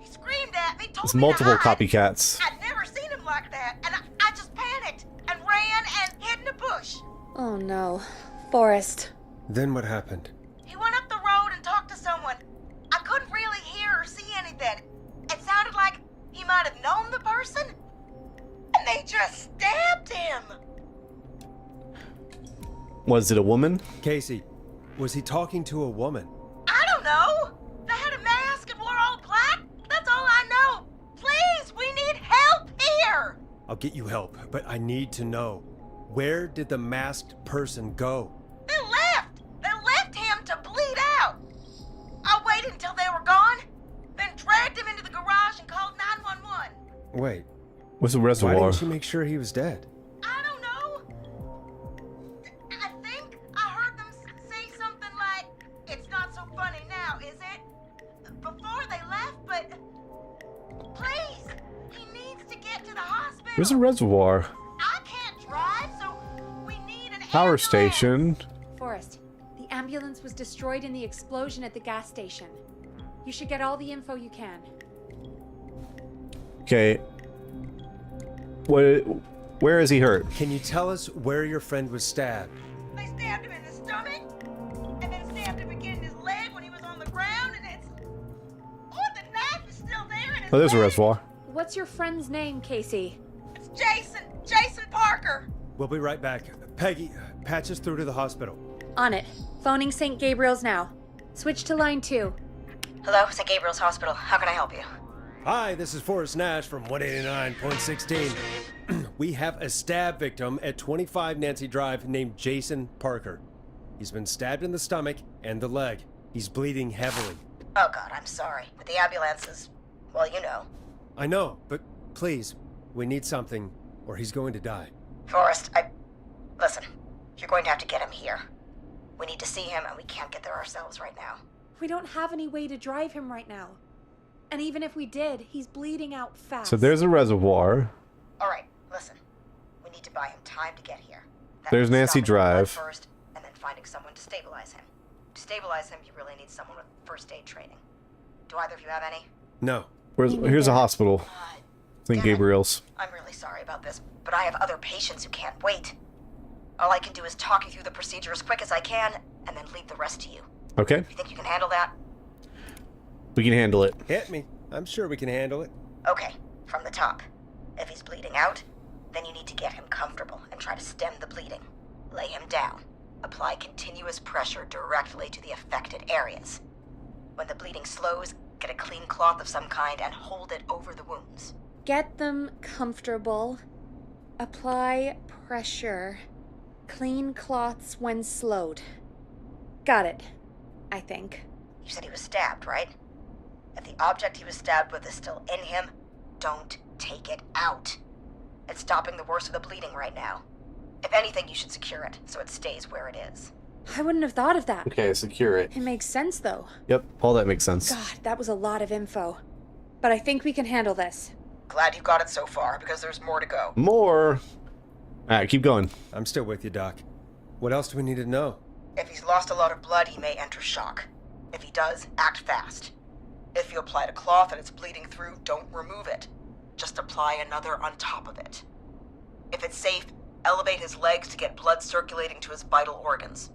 He screamed at me, told It's me multiple to hide. copycats. I'd never seen him like that, and I just panicked and ran and hid in a bush. Oh no. Forrest. Then what happened? He went up the road and talked to someone. I couldn't really hear or see anything. It sounded like he might have known the person, and they just stabbed him. Was it a woman? Casey, was he talking to a woman? I don't know. They had a mask and wore all black. That's all I know. Please, we need help here. I'll get you help, but I need to know. Where did the masked person go? They left. They left him to bleed out. I waited until they were gone, then dragged him into the garage and called 911. Wait, Was a why reservoir? didn't you make sure he was dead? I don't know. I think I heard them say something like, "It's not so funny now, is it?" Before they left, but please, he needs to get to the hospital. There's a reservoir. I can't drive, so we need an Power ambulance. station. Forrest, the ambulance was destroyed in the explosion at the gas station. You should get all the info you can. Okay. What? Where is he hurt? Can you tell us where your friend was stabbed? They stabbed him in the stomach, and then stabbed him again in his leg when he was on the ground, and it's... Oh, the knife is still there in his Oh, there's a leg. reservoir. What's your friend's name, Casey? It's Jason Parker. We'll be right back. Peggy, patch us through to the hospital. On it. Phoning St. Gabriel's now. Switch to line 2. Hello, St. Gabriel's Hospital. How can I help you? Hi, this is Forrest Nash from 189.16. We have a stab victim at 25 Nancy Drive named Jason Parker. He's been stabbed in the stomach and the leg. He's bleeding heavily. Oh, God, I'm sorry. But the ambulance is... well, you know. I know, but please, we need something or he's going to die. Forrest, Listen, you're going to have to get him here. We need to see him, and we can't get there ourselves right now. We don't have any way to drive him right now. And even if we did, he's bleeding out fast. So there's a reservoir. All right, listen. We need to buy him time to get here. That There's means Nancy stopping the blood Drive. first, and then finding someone to stabilize him. To stabilize him, you really need someone with first aid training. Do either of you have any? No. Here's a hospital. St. Damn it. Gabriel's. I'm really sorry about this, but I have other patients who can't wait. All I can do is talk you through the procedure as quick as I can, and then leave the rest to you. Okay. You think you can handle that? We can handle it. Hit me. I'm sure we can handle it. Okay, from the top. If he's bleeding out, then you need to get him comfortable and try to stem the bleeding. Lay him down. Apply continuous pressure directly to the affected areas. When the bleeding slows, get a clean cloth of some kind and hold it over the wounds. Get them comfortable. Apply pressure. Clean cloths when slowed. Got it. I think. You said he was stabbed, right? If the object he was stabbed with is still in him, don't take it out. It's stopping the worst of the bleeding right now. If anything, you should secure it so it stays where it is. I wouldn't have thought of that. Okay, secure it. It makes sense, though. Yep, all that makes sense. God, that was a lot of info. But I think we can handle this. Glad you got it so far, because there's more to go. More. Alright, keep going. I'm still with you, Doc. What else do we need to know? If he's lost a lot of blood, he may enter shock. If he does, act fast. If you applied a cloth and it's bleeding through, don't remove it. Just apply another on top of it. If it's safe, elevate his legs to get blood circulating to his vital organs.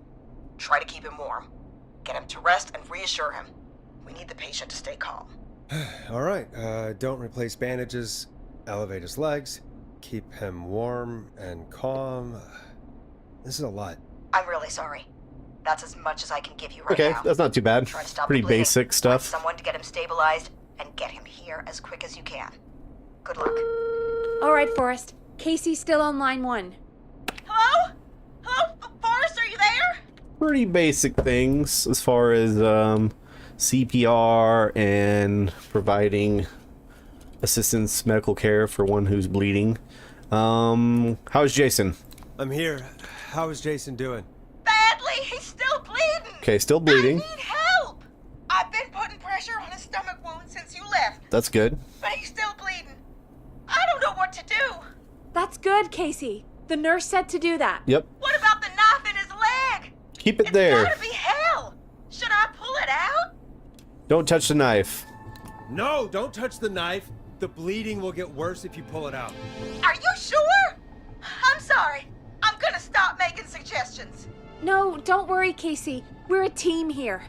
Try to keep him warm. Get him to rest and reassure him. We need the patient to stay calm. All right, don't replace bandages. Elevate his legs. Keep him warm and calm. This is a lot. I'm really sorry. That's as much as I can give you right Okay, now. that's not too bad. Try to stop Pretty the bleeding, basic find stuff. someone to get him stabilized, and get him here as quick as you can. Good luck. All right, Forrest. Casey's still on line 1. Hello? Hello? Forrest, are you there? Pretty basic things as far as CPR and providing assistance, medical care for one who's bleeding. How's Jason? I'm here. How is Jason doing? Badly. He's still bleeding. Okay, still bleeding. I need help. I've been putting pressure on his stomach wound since you left, That's good. but he's still bleeding. I don't know what to do. That's good, Casey. The nurse said to do that. Yep. What about the knife in his leg? Keep it It's there. gotta be hell. Should I pull it out? Don't touch the knife. No, don't touch the knife. The bleeding will get worse if you pull it out. Are you sure? I'm sorry. I'm gonna stop making suggestions. No, don't worry, Casey. We're a team here.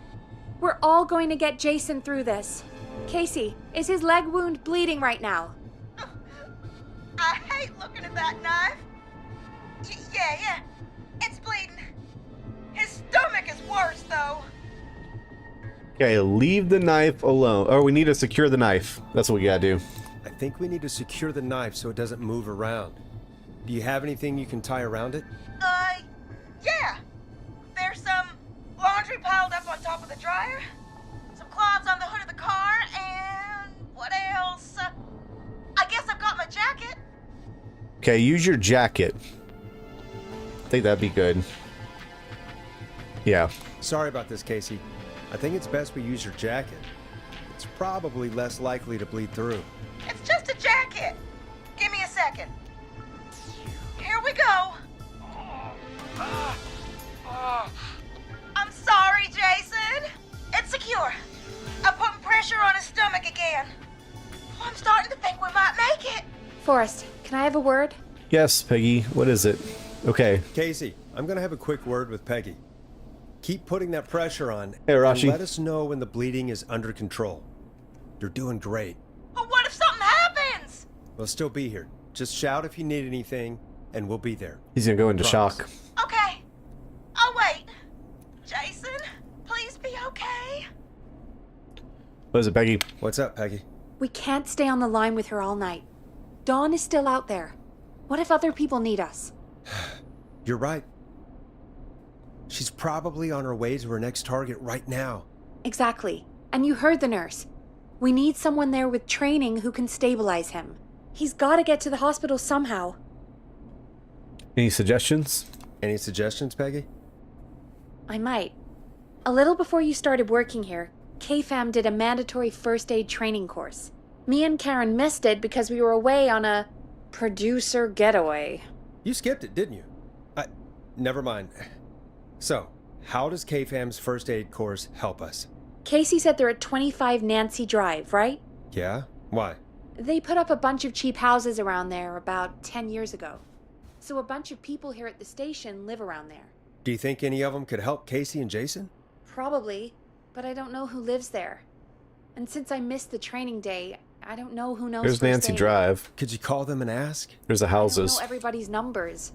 We're all going to get Jason through this. Casey, is his leg wound bleeding right now? I hate looking at that knife. Yeah. It's bleeding. Okay, leave the knife alone. Oh, we need to secure the knife. That's what we gotta do. I think we need to secure the knife so it doesn't move around. Do you have anything you can tie around it? Yeah. There's some laundry piled up on top of the dryer, some cloths on the hood of the car, and what else? I guess I've got my jacket. Okay, use your jacket. I think that'd be good. Yeah. Sorry about this, Casey. I think it's best we use your jacket. It's probably less likely to bleed through. It's just a jacket. Give me a second. Here we go. I'm sorry, Jason. It's secure. I'm putting pressure on his stomach again. I'm starting to think we might make it. Forrest, can I have a word? Yes, Peggy. What is it? Okay. Casey, I'm gonna have a quick word with Peggy. Keep putting that pressure on Hey, and Rashi. let us know when the bleeding is under control. You're doing great. But what if something happens? We'll still be here. Just shout if you need anything, and we'll be there. He's gonna go into Promise. shock. Okay. I'll wait. Jason, please be okay. What is it, Peggy? What's up, Peggy? We can't stay on the line with her all night. Dawn is still out there. What if other people need us? You're right. She's probably on her way to her next target right now. Exactly. And you heard the nurse. We need someone there with training who can stabilize him. He's got to get to the hospital somehow. Any suggestions? Any suggestions, Peggy? I might. A little before you started working here, KFAM did a mandatory first aid training course. Me and Karen missed it because we were away on a producer getaway. You skipped it, didn't you? Never mind. So, how does KFAM's first aid course help us? Casey said they're at 25 Nancy Drive, right? Yeah? Why? They put up a bunch of cheap houses around there about 10 years ago. So a bunch of people here at the station live around there. Do you think any of them could help Casey and Jason? Probably, but I don't know who lives there. And since I missed the training day, I don't know who knows. There's first Nancy aid. Drive. Could you call them and ask? There's the I don't houses. know everybody's numbers.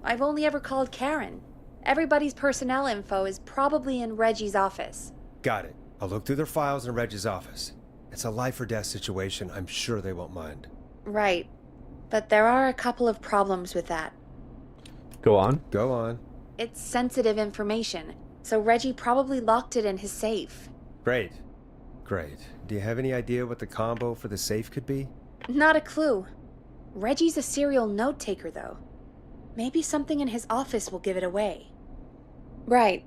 I've only ever called Karen. Everybody's personnel info is probably in Reggie's office. Got it. I'll look through their files in Reggie's office. It's a life or death situation. I'm sure they won't mind. Right. But there are a couple of problems with that. Go on. Go on. It's sensitive information, so Reggie probably locked it in his safe. Great. Great. Do you have any idea what the combo for the safe could be? Not a clue. Reggie's a serial note taker, though. Maybe something in his office will give it away. Right.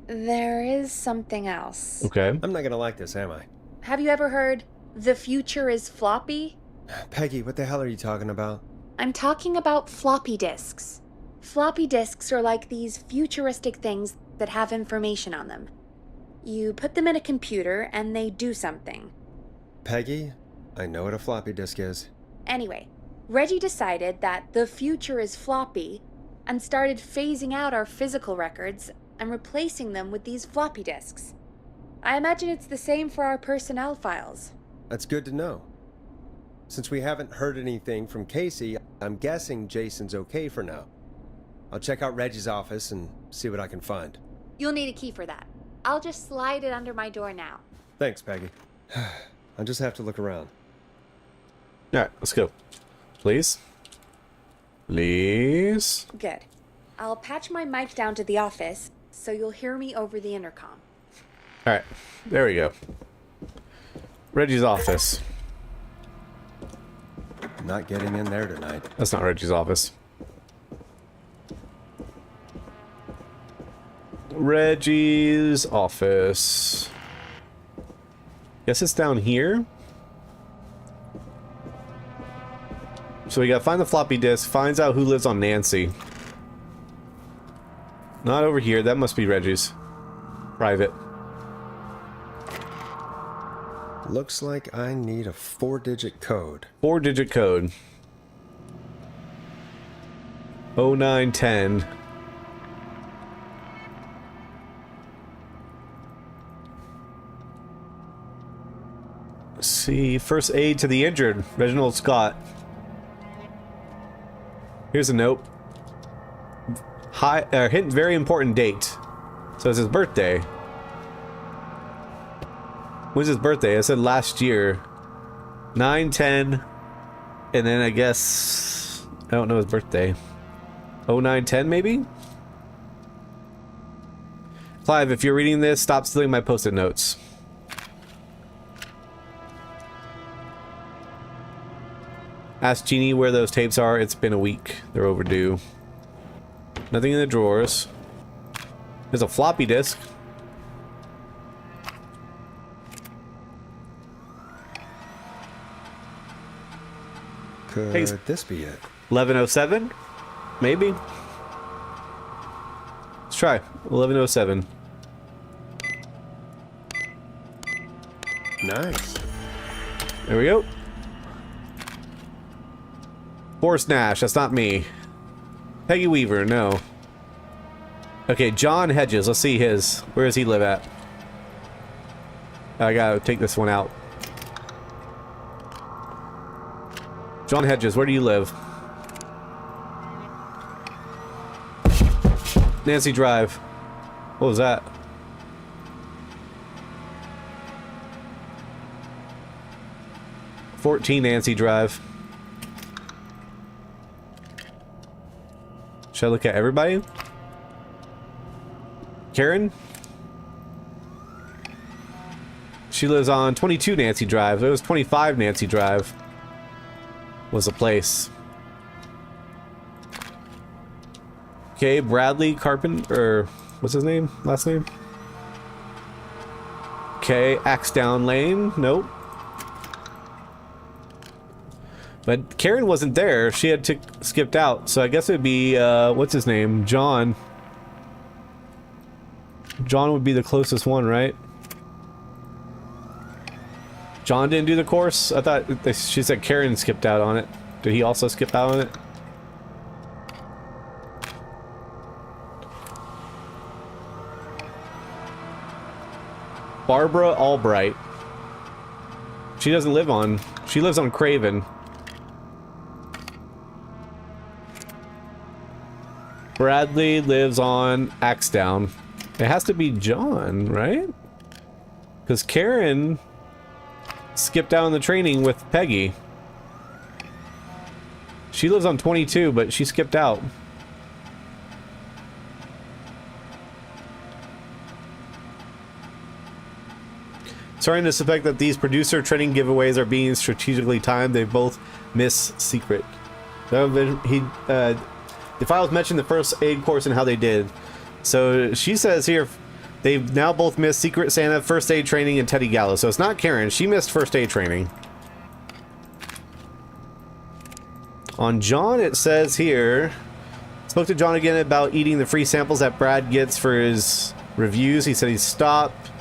There is something else. Okay. I'm not gonna like this, am I? Have you ever heard, the future is floppy? Peggy, what the hell are you talking about? I'm talking about floppy disks. Floppy disks are like these futuristic things that have information on them. You put them in a computer and they do something. Peggy, I know what a floppy disk is. Anyway, Reggie decided that the future is floppy and started phasing out our physical records and replacing them with these floppy disks. I imagine it's the same for our personnel files. That's good to know. Since we haven't heard anything from Casey, I'm guessing Jason's okay for now. I'll check out Reggie's office and see what I can find. You'll need a key for that. I'll just slide it under my door now. Thanks, Peggy. I'll just have to look around. Alright, let's go. Please? Please? Good. I'll patch my mic down to the office, so you'll hear me over the intercom. Alright, there we go. Reggie's office. Not getting in there tonight. That's not Reggie's office. Reggie's office. Guess it's down here. So we gotta find the floppy disk, finds out who lives on Nancy. Not over here, that must be Reggie's. Private. Looks like I need a 4-digit code. 4-digit code. 0910. Let's see. First aid to the injured. Reginald Scott. Here's a note. Hint, very important date. So it's his birthday. When's his birthday? I said last year. 9/10. And then I guess... I don't know his birthday. 09/10 maybe? Clive, if you're reading this, stop stealing my post-it notes. Ask Jeannie where those tapes are. It's been a week. They're overdue. Nothing in the drawers. There's a floppy disk. Could this be it? 1107? Maybe. Let's try. 1107. Nice. There we go. Forrest Nash, that's not me. Peggy Weaver, no. Okay, John Hedges, let's see his. Where does he live at? I gotta take this one out. John Hedges, where do you live? Nancy Drive. What was that? "14 Nancy Drive." Should I look at everybody? Karen? She lives on 22 Nancy Drive. It was 25 Nancy Drive. Was the place. Okay, Bradley Carpenter, or what's his name? Last name? Okay, Axdown Lane. Nope. But Karen wasn't there. She had skipped out. So I guess it'd be, what's his name? John. John would be the closest one, right? John didn't do the course? I thought she said Karen skipped out on it. Did he also skip out on it? Barbara Albright. She doesn't live on... She lives on Craven. Bradley lives on Axdown. It has to be John, right? Because Karen skipped out on the training with Peggy. She lives on 22, but she skipped out. Starting to suspect that these producer training giveaways are being strategically timed. They both miss secret. The files mentioned the first aid course and how they did. So she says here, they've now both missed Secret Santa, first aid training, and Teddy Gallo. So it's not Karen. She missed first aid training. On John, it says here, spoke to John again about eating the free samples that Brad gets for his reviews. He said he stopped,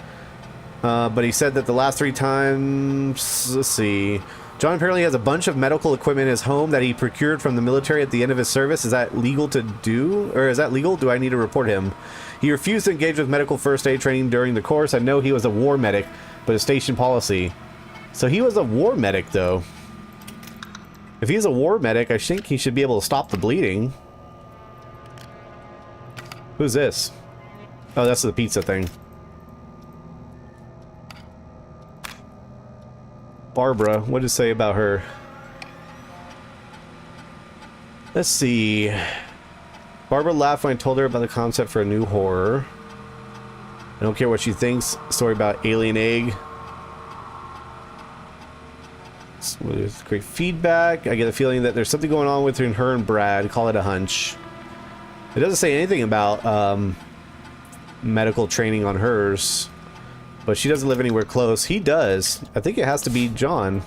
but he said that the last 3 times, let's see, John apparently has a bunch of medical equipment in his home that he procured from the military at the end of his service. Is that legal to do? Or is that legal? Do I need to report him? He refused to engage with medical first aid training during the course. I know he was a war medic, but a station policy. So he was a war medic, though. If he's a war medic, I think he should be able to stop the bleeding. Who's this? Oh, that's the pizza thing. Barbara, what did it say about her? Let's see. Barbara laughed when I told her about the concept for a new horror. I don't care what she thinks. Story about alien egg. There's great feedback. I get a feeling that there's something going on between her and Brad. Call it a hunch. It doesn't say anything about medical training on hers. But she doesn't live anywhere close. He does. I think it has to be John.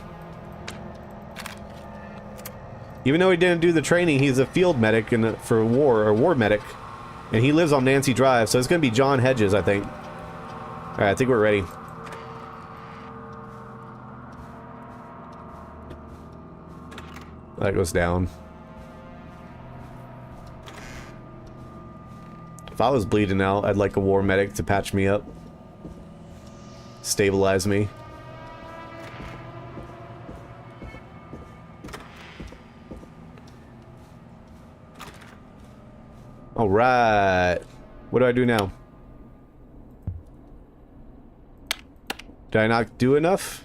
Even though he didn't do the training, he's a field medic for war, or war medic. And he lives on Nancy Drive, so it's going to be John Hedges, I think. Alright, I think we're ready. That goes down. If I was bleeding out, I'd like a war medic to patch me up. Stabilize me. All right. What do I do now? Did I not do enough?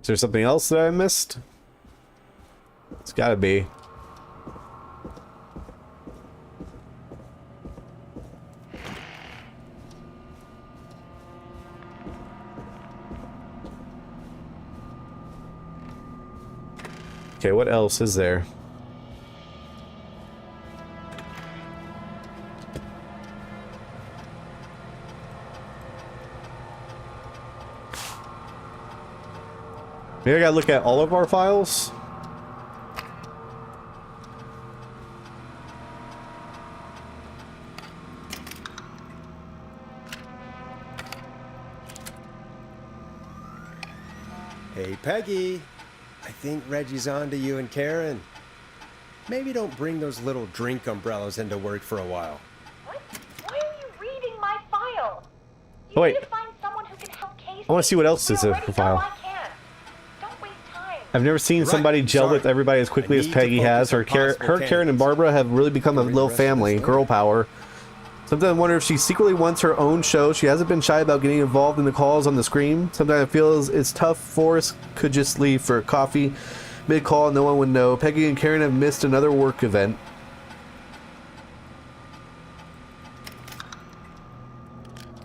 Is there something else that I missed? It's gotta be. Okay, what else is there? Maybe I gotta look at all of our files? Hey, Peggy. I think Reggie's on to you and Karen. Maybe don't bring those little drink umbrellas into work for a while. What? Why are you reading my file? You Oh, wait. need to find someone who can help Casey. I wanna see what else We is in already the know file. I can. Don't waste time. I've never seen Right, somebody gel sorry. with everybody as quickly I as need to Peggy has. focus on possible Karen and candidates. Barbara have really become a Read the little rest of family, this girl later. power. Sometimes I wonder if she secretly wants her own show. She hasn't been shy about getting involved in the calls on the screen. Sometimes I feel it's tough. Forrest could just leave for a coffee mid-call, no one would know. Peggy and Karen have missed another work event.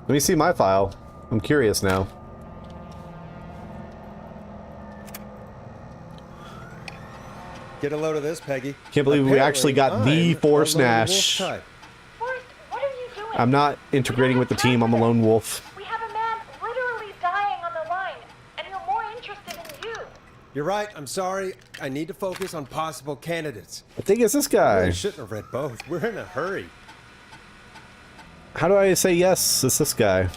Let me see my file. I'm curious now. Get a load of this, Peggy. Can't believe we actually got the I'm Force a lone wolf Nash. type. Forrest, what are you doing? I'm not integrating with the team. I'm a lone wolf. We have a man literally dying on the line, and you're more interested in you. You're right. I'm sorry. I need to focus on possible candidates. I think it's this I guy. shouldn't have read both. We're in a hurry. How do I say yes? It's this guy.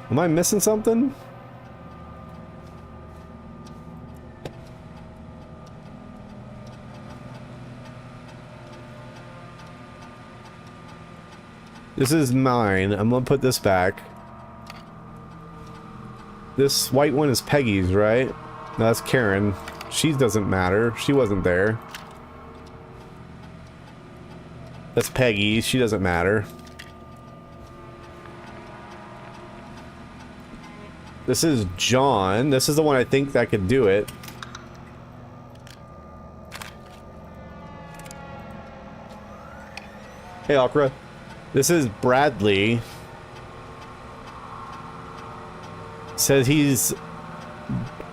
Am I missing something? This is mine. I'm gonna put this back. This white one is Peggy's, right? No, that's Karen. She doesn't matter. She wasn't there. That's Peggy. She doesn't matter. This is John. This is the one I think that could do it. Hey, Okra. This is Bradley. Says he's...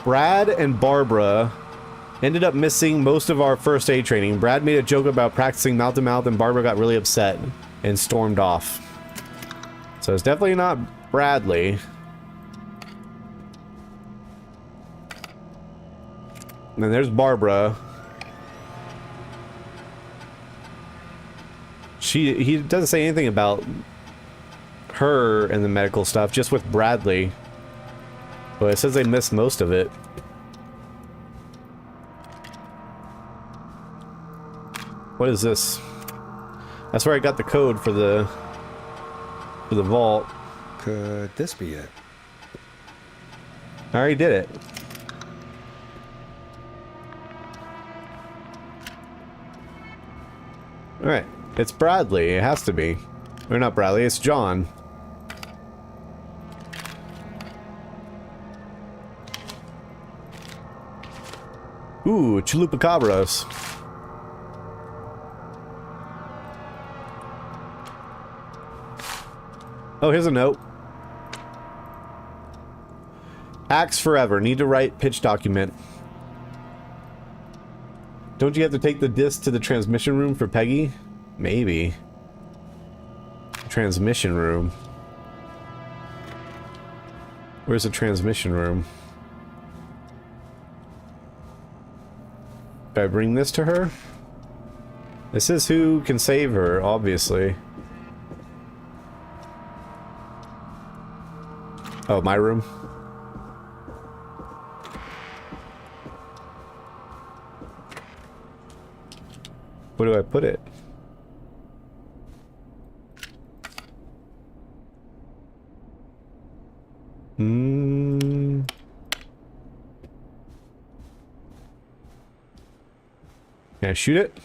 Brad and Barbara ended up missing most of our first aid training. Brad made a joke about practicing mouth to mouth and Barbara got really upset and stormed off. So it's definitely not Bradley. And then there's Barbara. He doesn't say anything about her and the medical stuff, just with Bradley. But it says they missed most of it. What is this? That's where I got the code for the vault. Could this be it? I already did it. Alright. It's Bradley. It has to be. Or not Bradley, it's John. Ooh, Chupacabras. Oh, here's a note. Axe forever. Need to write pitch document. Don't you have to take the disc to the transmission room for Peggy? Maybe. Transmission room. Where's the transmission room? Do I bring this to her? This is who can save her, obviously. Oh, my room? Where do I put it? Can I shoot it?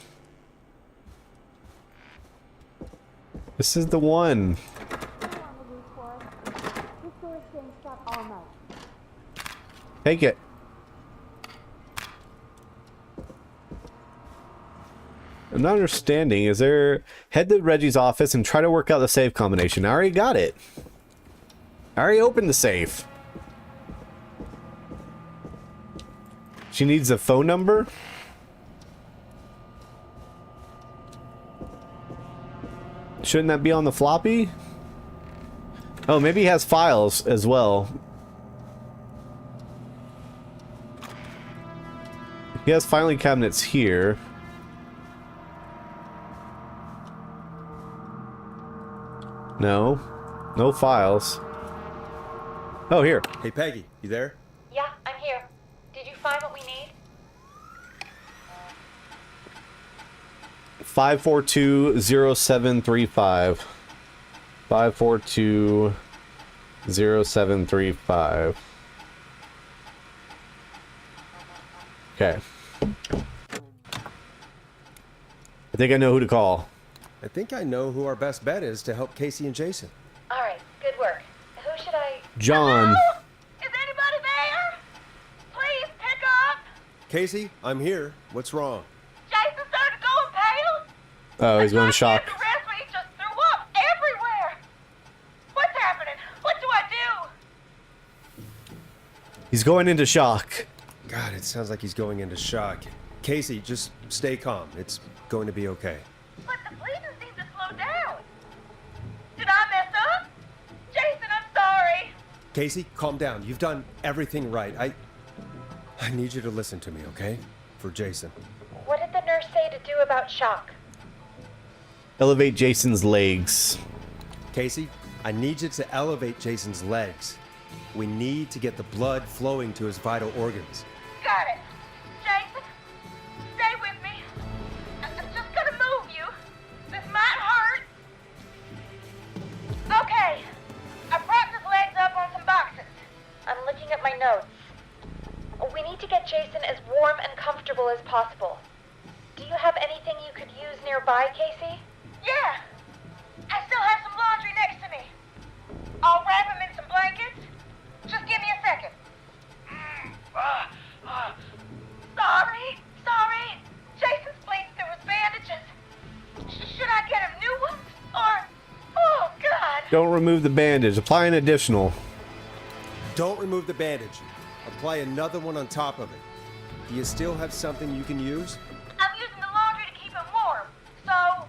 This is the one. Take it. I'm not understanding. Is there... Head to Reggie's office and try to work out the save combination. I already got it. I already opened the safe. She needs a phone number? Shouldn't that be on the floppy? Oh, maybe he has files as well. He has filing cabinets here. No. No files. Oh, here. Hey, Peggy, you there? Yeah, I'm here. Did you find what we need? 542-0735. 542-0735. Okay. I think I know who to call. I think I know who our best bet is to help Casey and Jason. All right, good work. Who should I... John. Hello? Is anybody there? Please pick up. Casey, I'm here. What's wrong? Jason started going pale. Oh, he's going to shock. The rest of me just threw up everywhere. What's happening? What do I do? He's going into shock. God, it sounds like he's going into shock. Casey, just stay calm. It's going to be okay. But the bleeding seemed to slow down. Did I mess up? Jason, I'm sorry. Casey, calm down. You've done everything right. I need you to listen to me, okay? For Jason. What did the nurse say to do about shock? Elevate Jason's legs. Casey, I need you to elevate Jason's legs. We need to get the blood flowing to his vital organs. Got it. Jason, stay with me. I'm just gonna move you. This might hurt. Okay. I propped his legs up on some boxes. I'm looking at my notes. We need to get Jason as warm and comfortable as possible. Do you have anything you could use nearby, Casey? Yeah. I still have some laundry next to me. I'll wrap him in some blankets. Just give me a second. Sorry. Jason's bleeding through his bandages. Should I get him new ones? Or... Oh, God. Don't remove the bandage. Apply an additional. Don't remove the bandage. Apply another one on top of it. Do you still have something you can use? I'm using the laundry to keep him warm. So...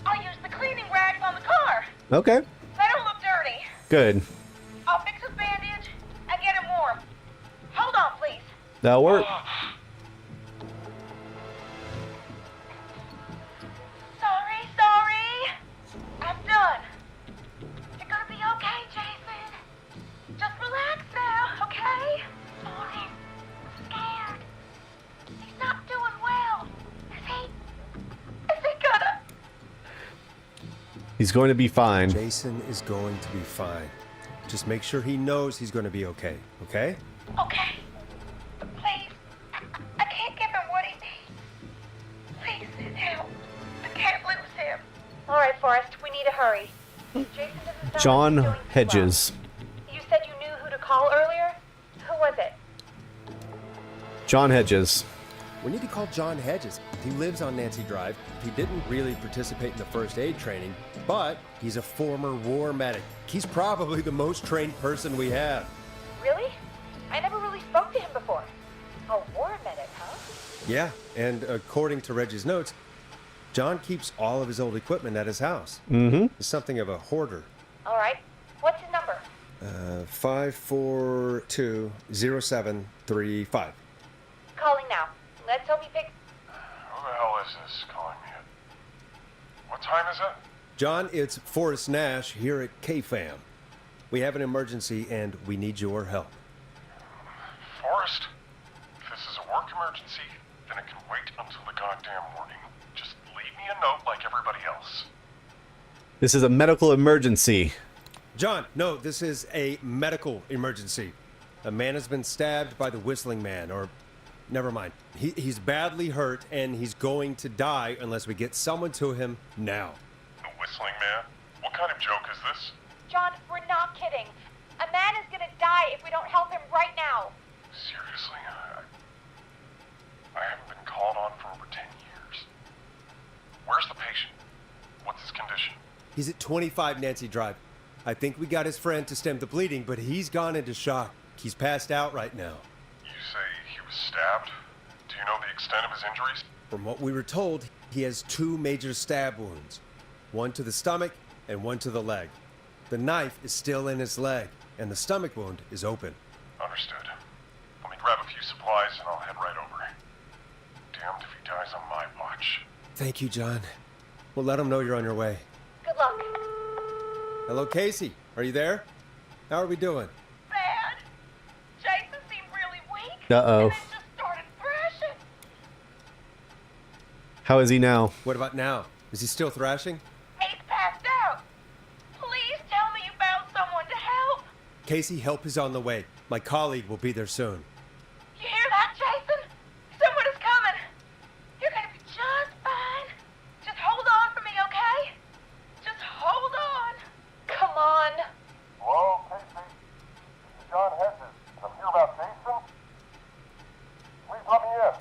I'll use the cleaning rags on the car. Okay. They don't look dirty. Good. I'll fix his bandage and get him warm. Hold on, please. That'll work. Sorry. I'm done. You're gonna be okay, Jason. Just relax now, okay? Sorry. I'm scared. He's not doing well. Is he gonna... He's going to be fine. Jason is going to be fine. Just make sure he knows he's going to be okay, okay? Okay. Please. I can't give him what he needs. Please, help. I can't lose him. All right, Forrest. We need to hurry. Jason doesn't sound John like he's doing too Hedges. well. You said you knew who to call earlier? Who was it? John Hedges. We need to call John Hedges. He lives on Nancy Drive. He didn't really participate in the first aid training, but he's a former war medic. He's probably the most trained person we have. Really? I never really spoke to him before. A war medic, huh? Yeah, and according to Reggie's notes, John keeps all of his old equipment at his house. Mm-hmm. He's something of a hoarder. All right. What's his number? 542-0735. Calling now. Let's hope he picks... Who the hell is this calling me at? What time is it? John, it's Forrest Nash here at KFAM. We have an emergency and we need your help. Forrest, if this is a work emergency, then it can wait until the goddamn morning. Just leave me a note like everybody else. This is a medical emergency. John, no, this is a medical emergency. A man has been stabbed by the Whistling Man, or... Never mind. He's badly hurt, and he's going to die unless we get someone to him now. The Whistling Man? What kind of joke is this? John, we're not kidding. A man is gonna die if we don't help him right now. Seriously, I haven't been called on for over 10 years. Where's the patient? What's his condition? He's at 25 Nancy Drive. I think we got his friend to stem the bleeding, but he's gone into shock. He's passed out right now. You say he was stabbed? Do you know the extent of his injuries? From what we were told, he has 2 major stab wounds. One to the stomach and one to the leg. The knife is still in his leg, and the stomach wound is open. Understood. Let me grab a few supplies and I'll head right over. Damned if he dies on my watch. Thank you, John. We'll let him know you're on your way. Good luck. Hello, Casey. Are you there? How are we doing? Bad. Jason seemed really weak. Uh-oh. And then just started thrashing. How is he now? What about now? Is he still thrashing? He's passed out. Please tell me you found someone to help. Casey, help is on the way. My colleague will be there soon. You hear that, Jason? Someone is coming. You're gonna be just fine. Just hold on for me, okay? Just hold on. Come on. Hello, Casey. This is John Hedges. I'm here about Jason. Please let me in.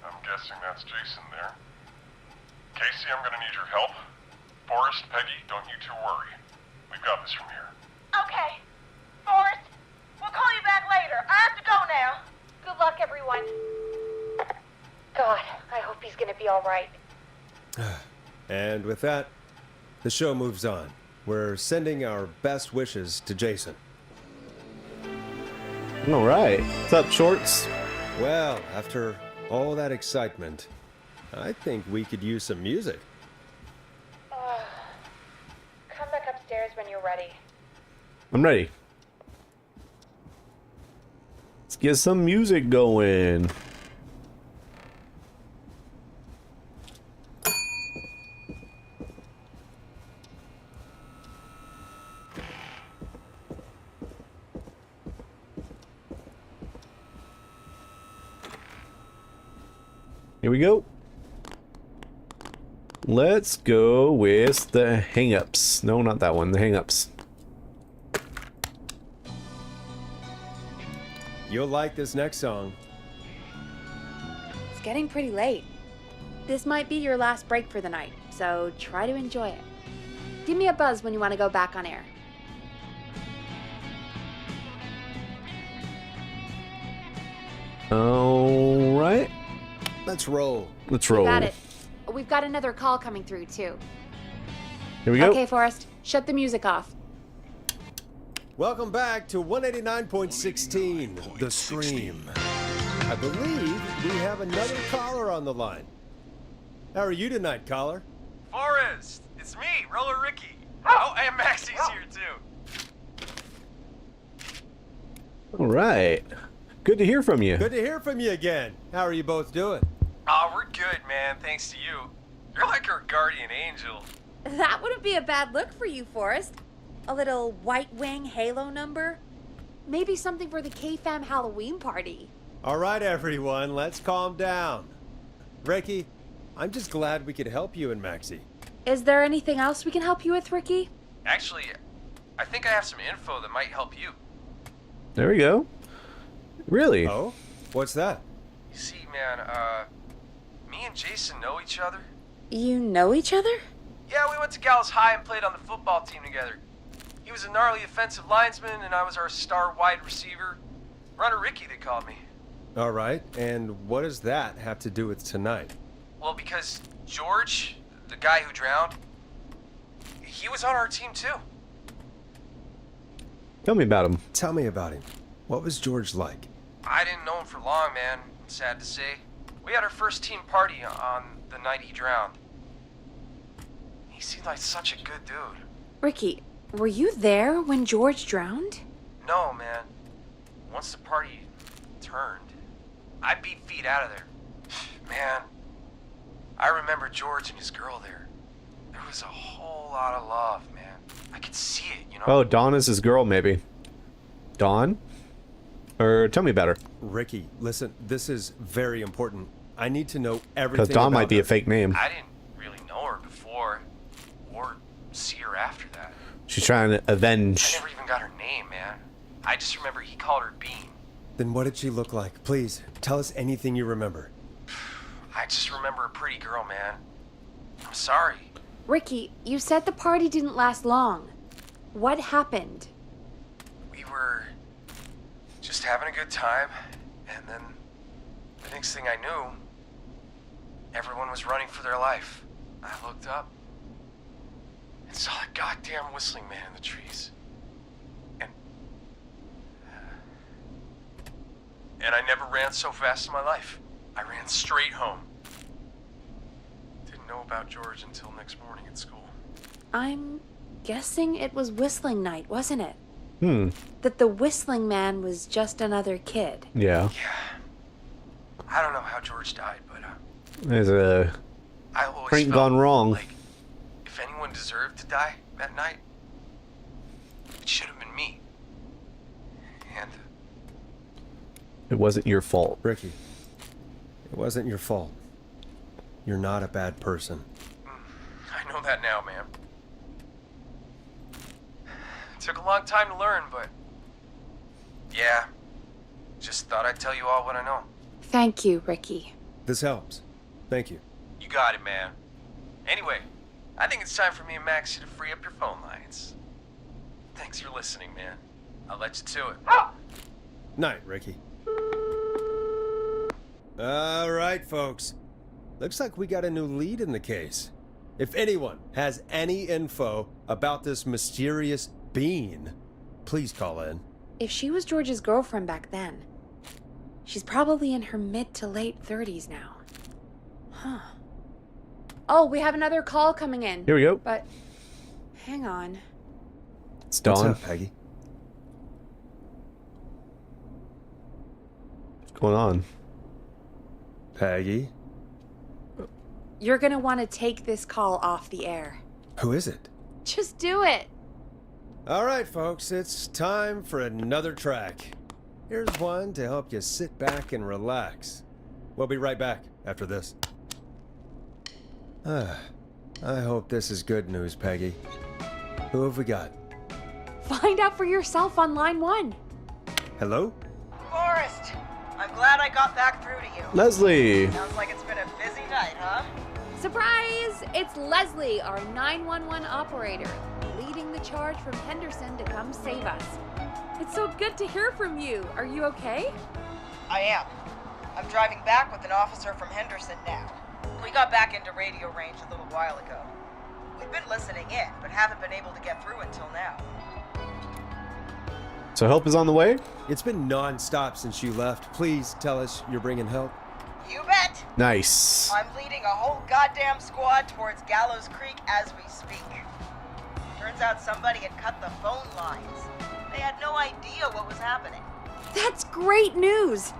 I'm guessing that's Jason there. Casey, I'm gonna need your help. Forrest, Peggy, don't you two worry. We've got this from here. Okay. Forrest, we'll call you back later. I have to go now. Good luck, everyone. God, I hope he's gonna be all right. And with that, the show moves on. We're sending our best wishes to Jason. All right. What's up, Shorts? Well, after all that excitement, I think we could use some music. Come back upstairs when you're ready. I'm ready. Let's get some music going. Here we go. Let's go with the hang-ups. No, not that one. The hang-ups. You'll like this next song. It's getting pretty late. This might be your last break for the night, so try to enjoy it. Give me a buzz when you want to go back on air. All right. Let's roll. Let's roll. Got it. We've got another call coming through, too. Here we go. Okay, Forrest, shut the music off. Welcome back to 189.16, The Scream. I believe we have another caller on the line. How are you tonight, caller? Forrest, it's me, Roller Ricky. Oh, and Maxie's here too. All right. Good to hear from you. Good to hear from you again. How are you both doing? Oh, we're good, man, thanks to you. You're like our guardian angel. That wouldn't be a bad look for you, Forrest. A little White Wing Halo number? Maybe something for the K-Fam Halloween party. All right, everyone, let's calm down. Ricky, I'm just glad we could help you and Maxie. Is there anything else we can help you with, Ricky? Actually, I think I have some info that might help you. There we go. Really? Oh? What's that? You see, man, me and Jason know each other. You know each other? Yeah, we went to Gallows High and played on the football team together. He was a gnarly offensive lineman, and I was our star wide receiver. Runner Ricky, they called me. All right, and what does that have to do with tonight? Well, because George, the guy who drowned, he was on our team too. Tell me about him. Tell me about him. What was George like? I didn't know him for long, man. Sad to say. We had our first team party on the night he drowned. He seemed like such a good dude. Ricky, were you there when George drowned? No, man. Once the party turned, I beat feet out of there. Man, I remember George and his girl there. There was a whole lot of love, man. I could see it, you know? Oh, Dawn is his girl, maybe. Dawn? Or tell me about her. Ricky, listen, this is very important. I need to know everything Because Dawn about might be her. a fake name. I didn't really know her before, or see her after that. She's trying to I avenge. never even got her name, man. I just remember he called her Bean. Then what did she look like? Please, tell us anything you remember. I just remember a pretty girl, man. I'm sorry. Ricky, you said the party didn't last long. What happened? We were just having a good time, and then the next thing I knew, everyone was running for their life. I looked up and saw a goddamn whistling man in the trees. And I never ran so fast in my life. I ran straight home. Didn't know about George until next morning at school. I'm guessing it was whistling night, wasn't it? That the whistling man was just another kid. Yeah. Yeah. I don't know how George died, but There's a I always prank felt gone wrong. like if anyone deserved to die that night, it should have been me. And It wasn't your fault. Ricky, it wasn't your fault. You're not a bad person. I know that now, man. It took a long time to learn, but yeah, just thought I'd tell you all what I know. Thank you, Ricky. This helps. Thank you. You got it, man. Anyway, I think it's time for me and Maxie to free up your phone lines. Thanks for listening, man. I'll let you to it. Night, Ricky. All right, folks. Looks like we got a new lead in the case. If anyone has any info about this mysterious being, please call in. If she was George's girlfriend back then, she's probably in her mid to late 30s now. Huh. Oh, we have another call coming in. Here we go. But hang on. It's Dawn. What's up, Peggy? What's going on? Peggy? You're gonna want to take this call off the air. Who is it? Just do it. All right, folks, it's time for another track. Here's one to help you sit back and relax. We'll be right back after this. I hope this is good news, Peggy. Who have we got? Find out for yourself on line 1. Hello? Forrest, I'm glad I got back through to you. Leslie! Sounds like it's been a busy night, huh? Surprise! It's Leslie, our 911 operator, leading the charge from Henderson to come save us. It's so good to hear from you. Are you okay? I am. I'm driving back with an officer from Henderson now. We got back into radio range a little while ago. We've been listening in, but haven't been able to get through until now. So help is on the way? It's been non-stop since you left. Please tell us you're bringing help. You bet! Nice. I'm leading a whole goddamn squad towards Gallows Creek as we speak. Turns out somebody had cut the phone lines. They had no idea what was happening. That's great news!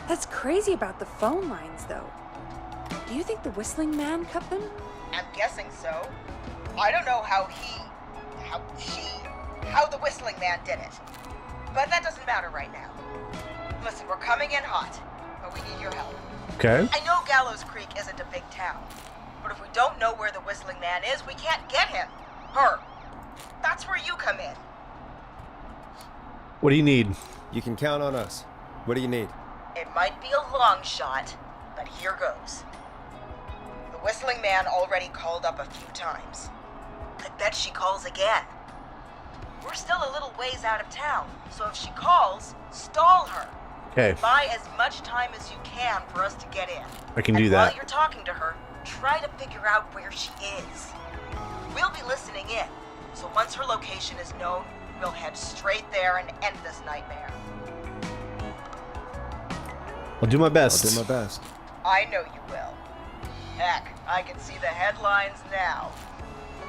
That's crazy about the phone lines, though. Do you think the whistling man cut them? I'm guessing so. I don't know how the whistling man did it. But that doesn't matter right now. Listen, we're coming in hot, but we need your help. Okay. I know Gallows Creek isn't a big town, but if we don't know where the whistling man is, we can't get him. Her. That's where you come in. What do you need? You can count on us. What do you need? It might be a long shot, but here goes. The whistling man already called up a few times. I bet she calls again. We're still a little ways out of town, so if she calls, stall her. Okay. Buy as much time as you can for us to get in. I can and do that. while you're talking to her, try to figure out where she is. We'll be listening in, so once her location is known, we'll head straight there and end this nightmare. I'll do my best. I'll do my best. I know you will. Heck, I can see the headlines now.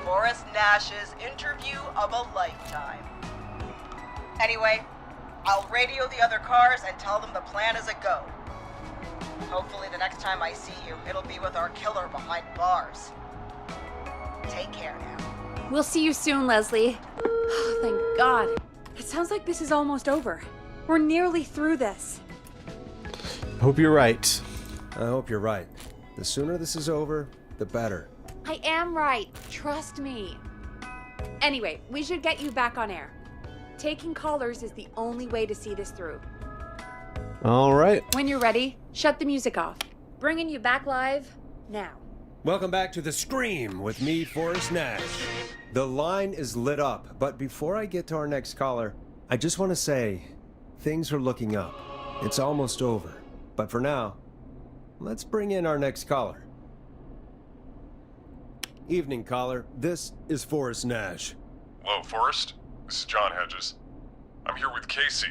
Forrest Nash's interview of a lifetime. Anyway, I'll radio the other cars and tell them the plan is a go. Hopefully the next time I see you, it'll be with our killer behind bars. Take care now. We'll see you soon, Leslie. Oh, thank God. It sounds like this is almost over. We're nearly through this. Hope you're right. I hope you're right. The sooner this is over, the better. I am right. Trust me. Anyway, we should get you back on air. Taking callers is the only way to see this through. All right. When you're ready, shut the music off. Bringing you back live now. Welcome back to The Scream with me, Forrest Nash. The line is lit up, but before I get to our next caller, I just want to say things are looking up. It's almost over. But for now, let's bring in our next caller. Evening, caller. This is Forrest Nash. Hello, Forrest. This is John Hedges. I'm here with Casey.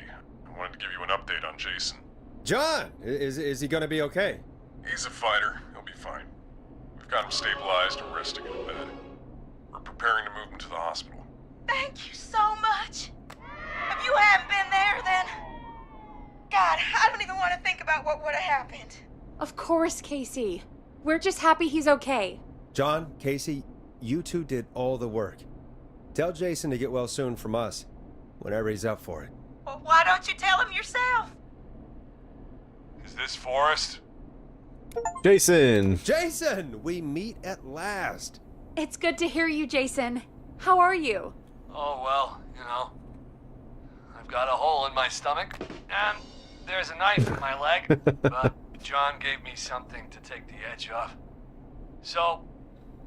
I wanted to give you an update on Jason. John! Is he gonna be okay? He's a fighter. He'll be fine. We've got him stabilized and resting in a bed. We're preparing to move him to the hospital. Thank you so much. If you hadn't been there, then... God, I don't even want to think about what would have happened. Of course, Casey. We're just happy he's okay. John, Casey, you two did all the work. Tell Jason to get well soon from us, whenever he's up for it. Well, why don't you tell him yourself? Is this Forrest? Jason! Jason! We meet at last. It's good to hear you, Jason. How are you? Oh, well, you know. I've got a hole in my stomach, and there's a knife in my leg, but John gave me something to take the edge off. So,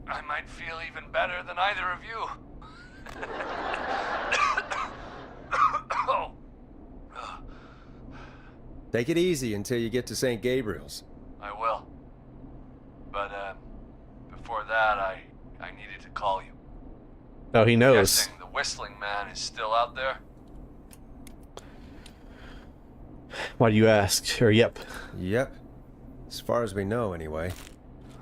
I might feel even better than either of you. Oh. Take it easy until you get to St. Gabriel's. I will. But, before that, I needed to call you. Oh, he knows. Guessing the Whistling Man is still out there? Why do you ask? Or, yep. Yep. As far as we know, anyway.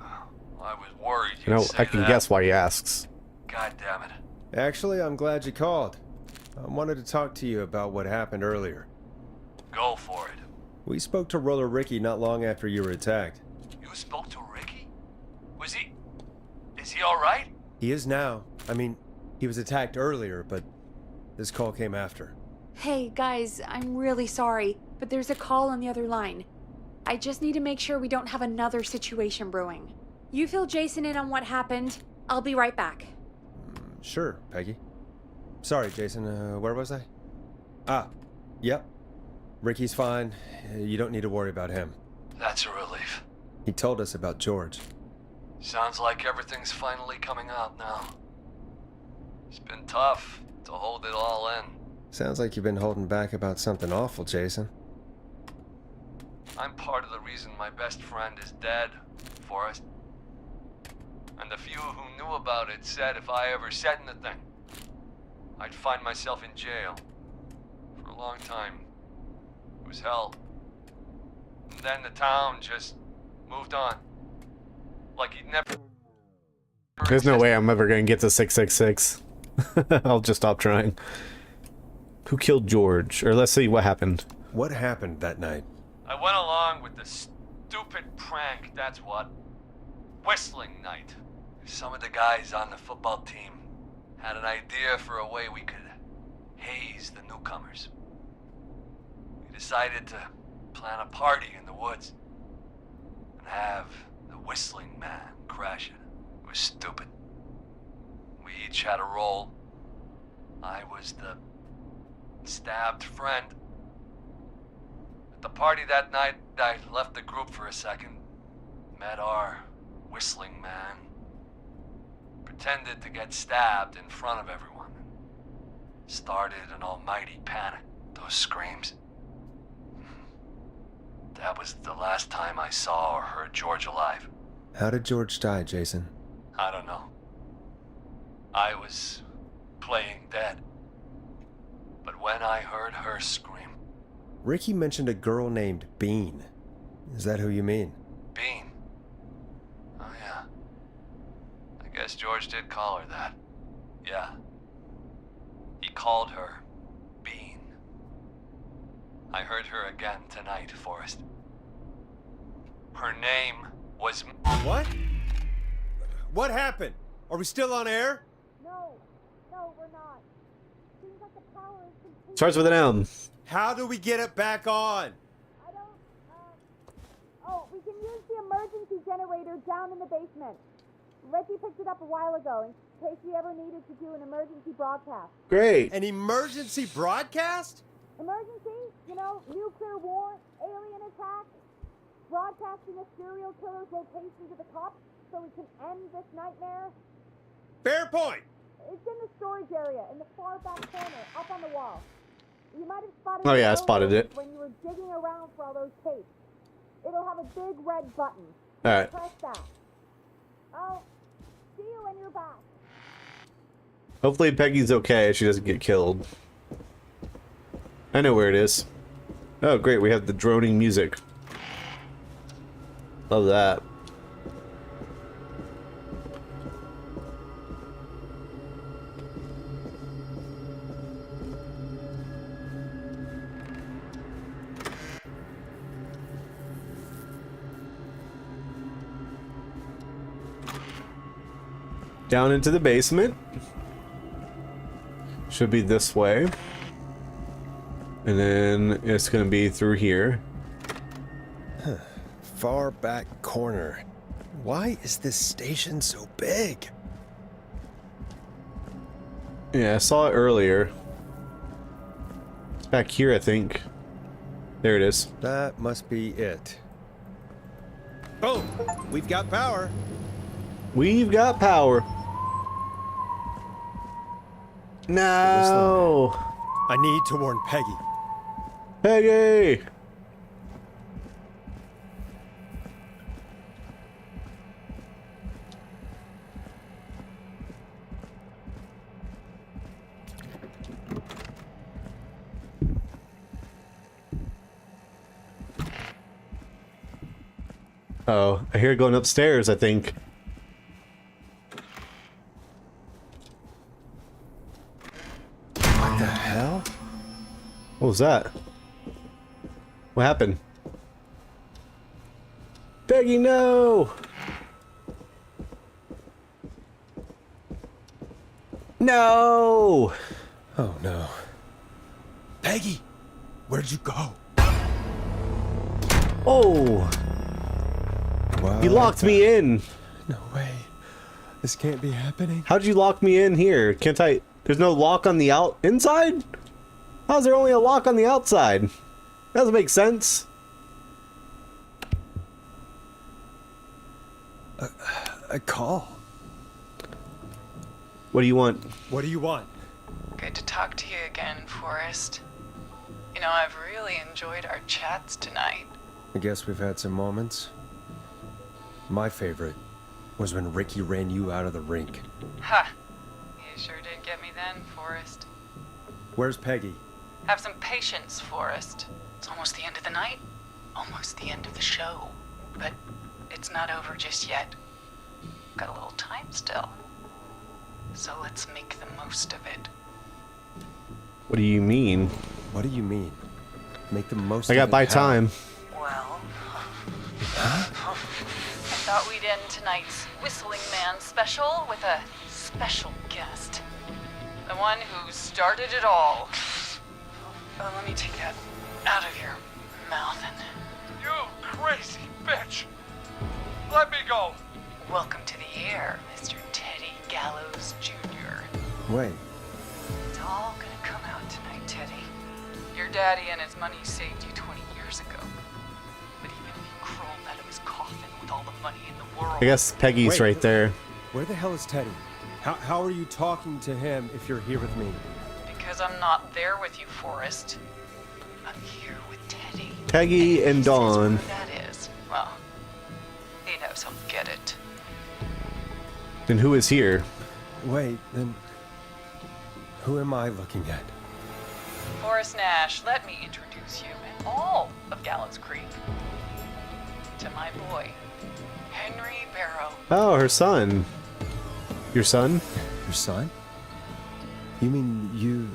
I was worried you'd You know, say I can that. guess why he asks. God damn it. Actually, I'm glad you called. I wanted to talk to you about what happened earlier. Go for it. We spoke to Roller Ricky not long after you were attacked. You spoke to Ricky? Is he alright? He is now. I mean, he was attacked earlier, but this call came after. Hey, guys, I'm really sorry, but there's a call on the other line. I just need to make sure we don't have another situation brewing. You fill Jason in on what happened. I'll be right back. Sure, Peggy. Sorry, Jason, where was I? Yep. Ricky's fine. You don't need to worry about him. That's a relief. He told us about George. Sounds like everything's finally coming out now. It's been tough to hold it all in. Sounds like you've been holding back about something awful, Jason. I'm part of the reason my best friend is dead, Forrest. And the few who knew about it said if I ever said anything, I'd find myself in jail. For a long time. It was hell. And then the town just moved on. Like he'd never... There's no way I'm ever going to get to 666. I'll just stop trying. Who killed George? Or let's see what happened. What happened that night? I went along with the stupid prank, that's what. Whistling night. Some of the guys on the football team had an idea for a way we could haze the newcomers. We decided to plan a party in the woods and have the Whistling Man crash it. It was stupid. We each had a role. I was the stabbed friend. At the party that night, I left the group for a second. Met our Whistling Man. Pretended to get stabbed in front of everyone. Started an almighty panic. Those screams. That was the last time I saw or heard George alive. How did George die, Jason? I don't know. I was playing dead. But when I heard her scream... Ricky mentioned a girl named Bean. Is that who you mean? Bean? Oh yeah. I guess George did call her that. Yeah. He called her Bean. I heard her again tonight, Forrest. Her name was... What? What happened? Are we still on air? No, we're not. Seems like the power is completely... Starts with an M. How do we get it back on? I don't, Oh, we can use the emergency generator down in the basement. Reggie picked it up a while ago in case we ever needed to do an emergency broadcast. Great. An emergency broadcast? Emergency? You know, nuclear war, alien attack, broadcasting a serial killer's location to the cops so we can end this nightmare. Fair point. It's in the storage area in the far back corner, up on the wall. You might have spotted Oh, it yeah, I earlier spotted it. when you were digging around for all those tapes. It'll have a big red button. All right. Press that. I'll see you when you're back. Hopefully Peggy's okay. She doesn't get killed. I know where it is. Oh, great. We have the droning music. Love that. Down into the basement. Should be this way. And then it's gonna be through here. Far back corner. Why is this station so big? Yeah, I saw it earlier. It's back here, I think. There it is. That must be it. Boom! We've got power. We've got power. No! I need to warn Peggy. Peggy! Oh, I hear it going upstairs, I think. What the hell? What was that? What happened? Peggy, no! No! Oh no. Peggy! Where'd you go? Oh! What You locked me in! No way. This can't be happening. How'd you lock me in here? Can't I... There's no lock on the inside? How's there only a lock on the outside? Doesn't make sense. A call. What do you want? What do you want? Good to talk to you again, Forrest. You know, I've really enjoyed our chats tonight. I guess we've had some moments. My favorite was when Ricky ran you out of the rink. Ha! You sure did get me then, Forrest. Where's Peggy? Have some patience, Forrest. It's almost the end of the night. Almost the end of the show. But it's not over just yet. Got a little time still. So let's make the most of it. What do you mean? What do you mean? Make the most I of got it by how? time. Well... I thought we'd end tonight's Whistling Man special with a special guest. The one who started it all. Let me take that out of your mouth and... You crazy bitch! Let me go! Welcome to the air, Mr. Teddy Gallows Jr. Wait. It's all gonna come out tonight, Teddy. Your daddy and his money saved you 20 years ago. But even if he crawled out of his coffin with all the money in the world... I guess Peggy's Wait, right there. Where the hell is Teddy? How are you talking to him if you're here with me? Because I'm not there with you, Forrest. I'm here with Teddy. Peggy and He says Dawn. where that is. Well, he knows he'll get it. Then who is here? Wait, then... Who am I looking at? Forrest Nash, let me introduce you and all of Gallows Creek to my boy, Henry Barrow. Oh, her son. Your son? Your son? You mean you...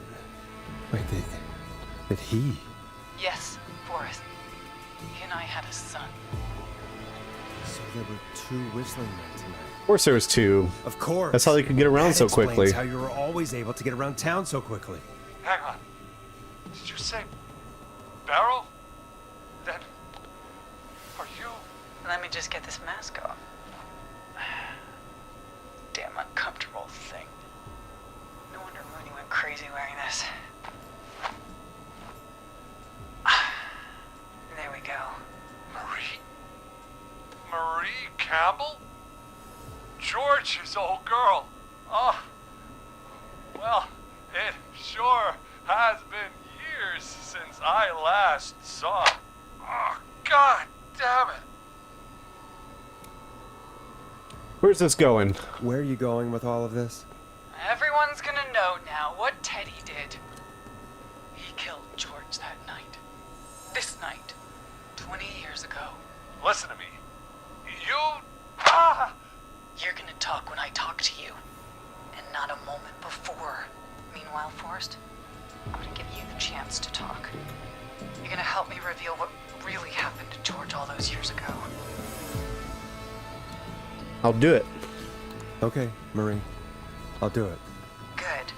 Wait, that he... Yes, Forrest. He and I had a son. So there were two Whistling Men tonight. Of course there was two. Of course. That's how they could get around That so explains quickly. how you were always able to get around town so quickly. Hang on. Did you say Barrel? Then are you? Let me just get this mask off. damn uncomfortable thing. No wonder Mooney went crazy wearing this. There we go. Marie? Marie Campbell? George's old girl. Oh, well, it sure has been years since I last saw her. Oh, God damn it. Where's this going? Where are you going with all of this? Everyone's gonna know now what Teddy did. He killed George that night. This night. 20 years ago. Listen to me. You... Ah! You're gonna talk when I talk to you. And not a moment before. Meanwhile, Forrest, I'm gonna give you the chance to talk. You're gonna help me reveal what really happened to George all those years ago. I'll do it. Okay, Marie. I'll do it. Good.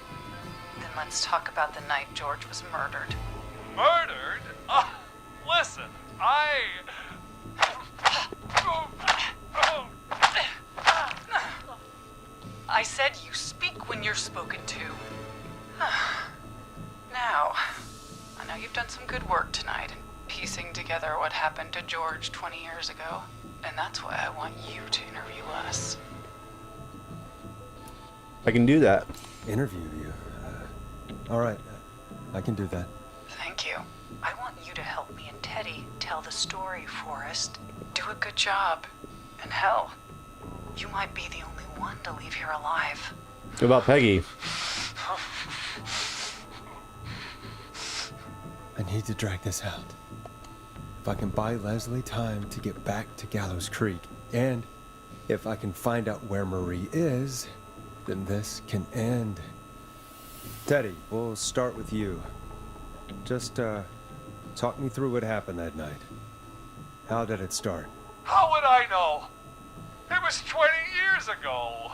Then let's talk about the night George was murdered. Murdered? Listen, I said you speak when you're spoken to. Now, I know you've done some good work tonight in piecing together what happened to George 20 years ago, and that's why I want you to interview us. I can do that. Interview you. All right. I can do that. Thank you. I want you to help me and Teddy tell the story, Forrest. Do a good job. And hell, you might be the only one to leave here alive. What about Peggy? I need to drag this out. If I can buy Leslie time to get back to Gallows Creek, and if I can find out where Marie is, then this can end. Teddy, we'll start with you. Just, talk me through what happened that night. How did it start? how would I know? It was 20 years ago.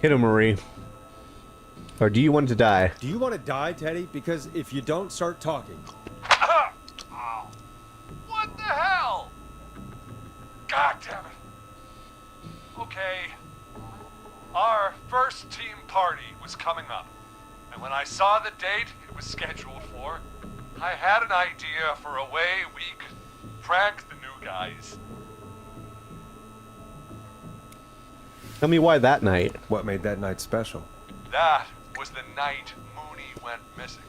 Hit him, Marie. Or do you want to die? Do you want to die, Teddy? Because if you don't start talking... Ow. What the hell? God damn it. Okay. Our first team party was coming up. And when I saw the date it was scheduled for, I had an idea for a way we could prank the new guys. Tell me why that night. What made that night special? That was the night Mooney went missing.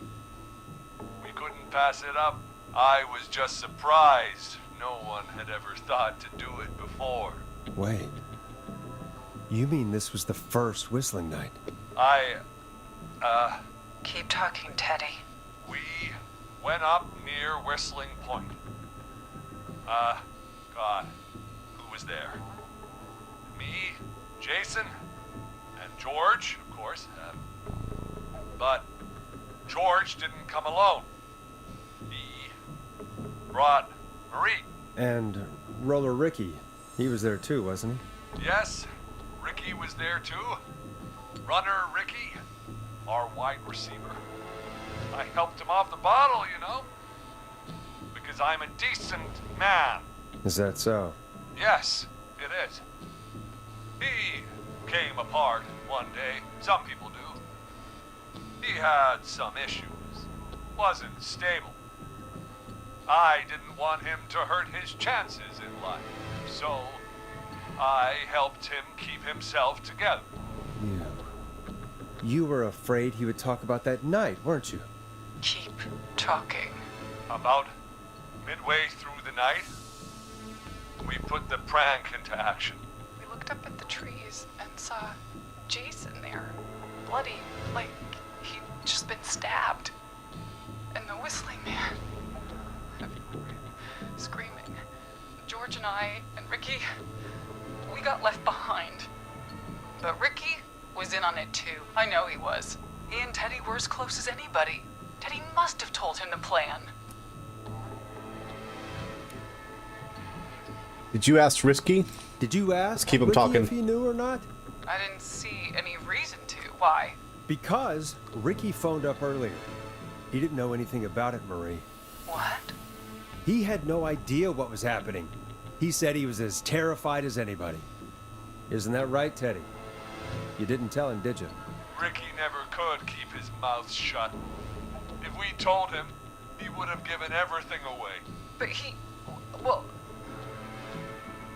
We couldn't pass it up. I was just surprised no one had ever thought to do it before. Wait. You mean this was the first whistling night? Keep talking, Teddy. We went up near Whistling Point. God, who was there? Me, Jason, and George, of course. But George didn't come alone. He brought Marie. And Roller Ricky. He was there too, wasn't he? Yes, Ricky was there too. Runner Ricky, our wide receiver. I helped him off the bottle, you know. Because I'm a decent man. Is that so? Yes, it is. He came apart one day. Some people do. He had some issues. Wasn't stable. I didn't want him to hurt his chances in life. So, I helped him keep himself together. You were afraid he would talk about that night, weren't you? Keep talking. About midway through the night, we put the prank into action. We looked up at the trees and saw Jason there, bloody, like he'd just been stabbed. And the whistling man, screaming. George and I and Ricky, we got left behind. But Ricky was in on it too. I know he was. He and Teddy were as close as anybody. Teddy must have told him the plan. Did you ask Risky? Did you ask Let's keep him Ricky talking. if he knew or not? I didn't see any reason to. Why? Because Ricky phoned up earlier. He didn't know anything about it, Marie. What? He had no idea what was happening. He said he was as terrified as anybody. Isn't that right, Teddy? You didn't tell him, did you? Ricky never could keep his mouth shut. If we told him, he would have given everything away. But well,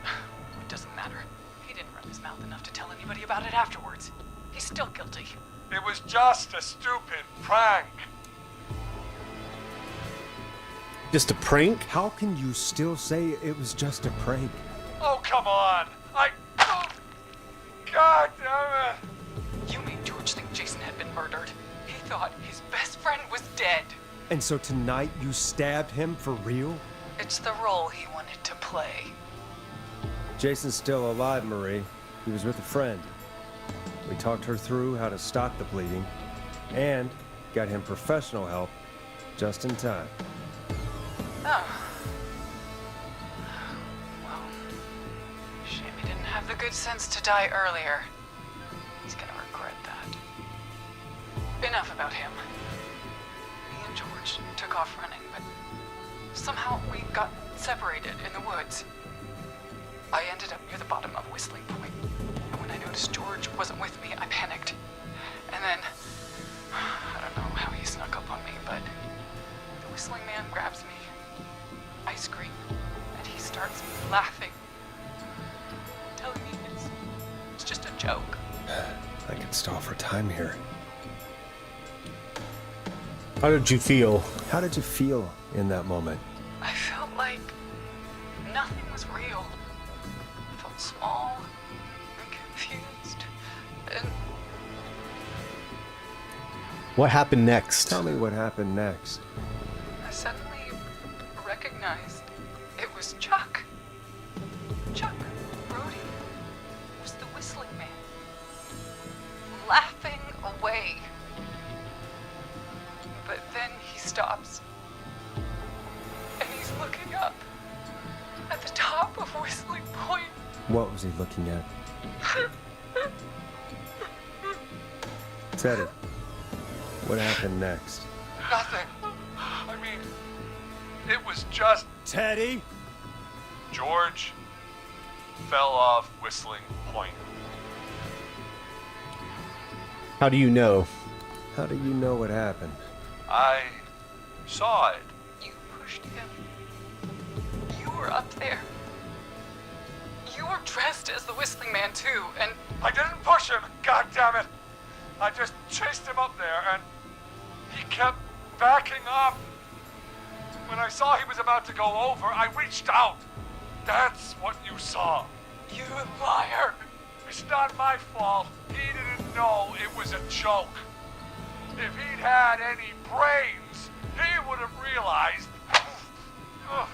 it doesn't matter. He didn't run his mouth enough to tell anybody about it afterwards. He's still guilty. It was just a stupid prank. Just a prank? How can you still say it was just a prank? Oh, come on. God damn it. You made George think Jason had been murdered. He thought his best friend was dead. And so tonight you stabbed him for real? It's the role he wanted to play. Jason's still alive, Marie. He was with a friend. We talked her through how to stop the bleeding and got him professional help just in time. Oh. Well, shame he didn't have the good sense to die earlier. He's gonna regret that. Enough about him. Me and George took off running, but somehow we got separated in the woods. I ended up near the bottom of Whistling Point, and when I noticed George wasn't with me, I panicked. And then, I don't know how he snuck up on me, but the Whistling Man grabs me. I scream, and he starts laughing, telling me it's just a joke. I could stall for time here. How did you feel? How did you feel in that moment? I felt like nothing was real. I felt small and confused, and What happened next? Tell me what happened next. I suddenly recognized it was Chuck. Chuck Brody was the Whistling Man, laughing away. But then he stops, and he's looking up at the top of Whistling Point. What was he looking at? Teddy, what happened next? Nothing. I mean, it was just Teddy? George fell off Whistling Point. How do you know? How do you know what happened? I saw it. You pushed him. You were up there. You were dressed as the Whistling Man too, and I didn't push him, god damn it. I just chased him up there and he kept backing up. When I saw he was about to go over, I reached out. That's what you saw. you liar. It's not my fault. He didn't know it was a joke. If he'd had any brains, he would have realized. Ugh,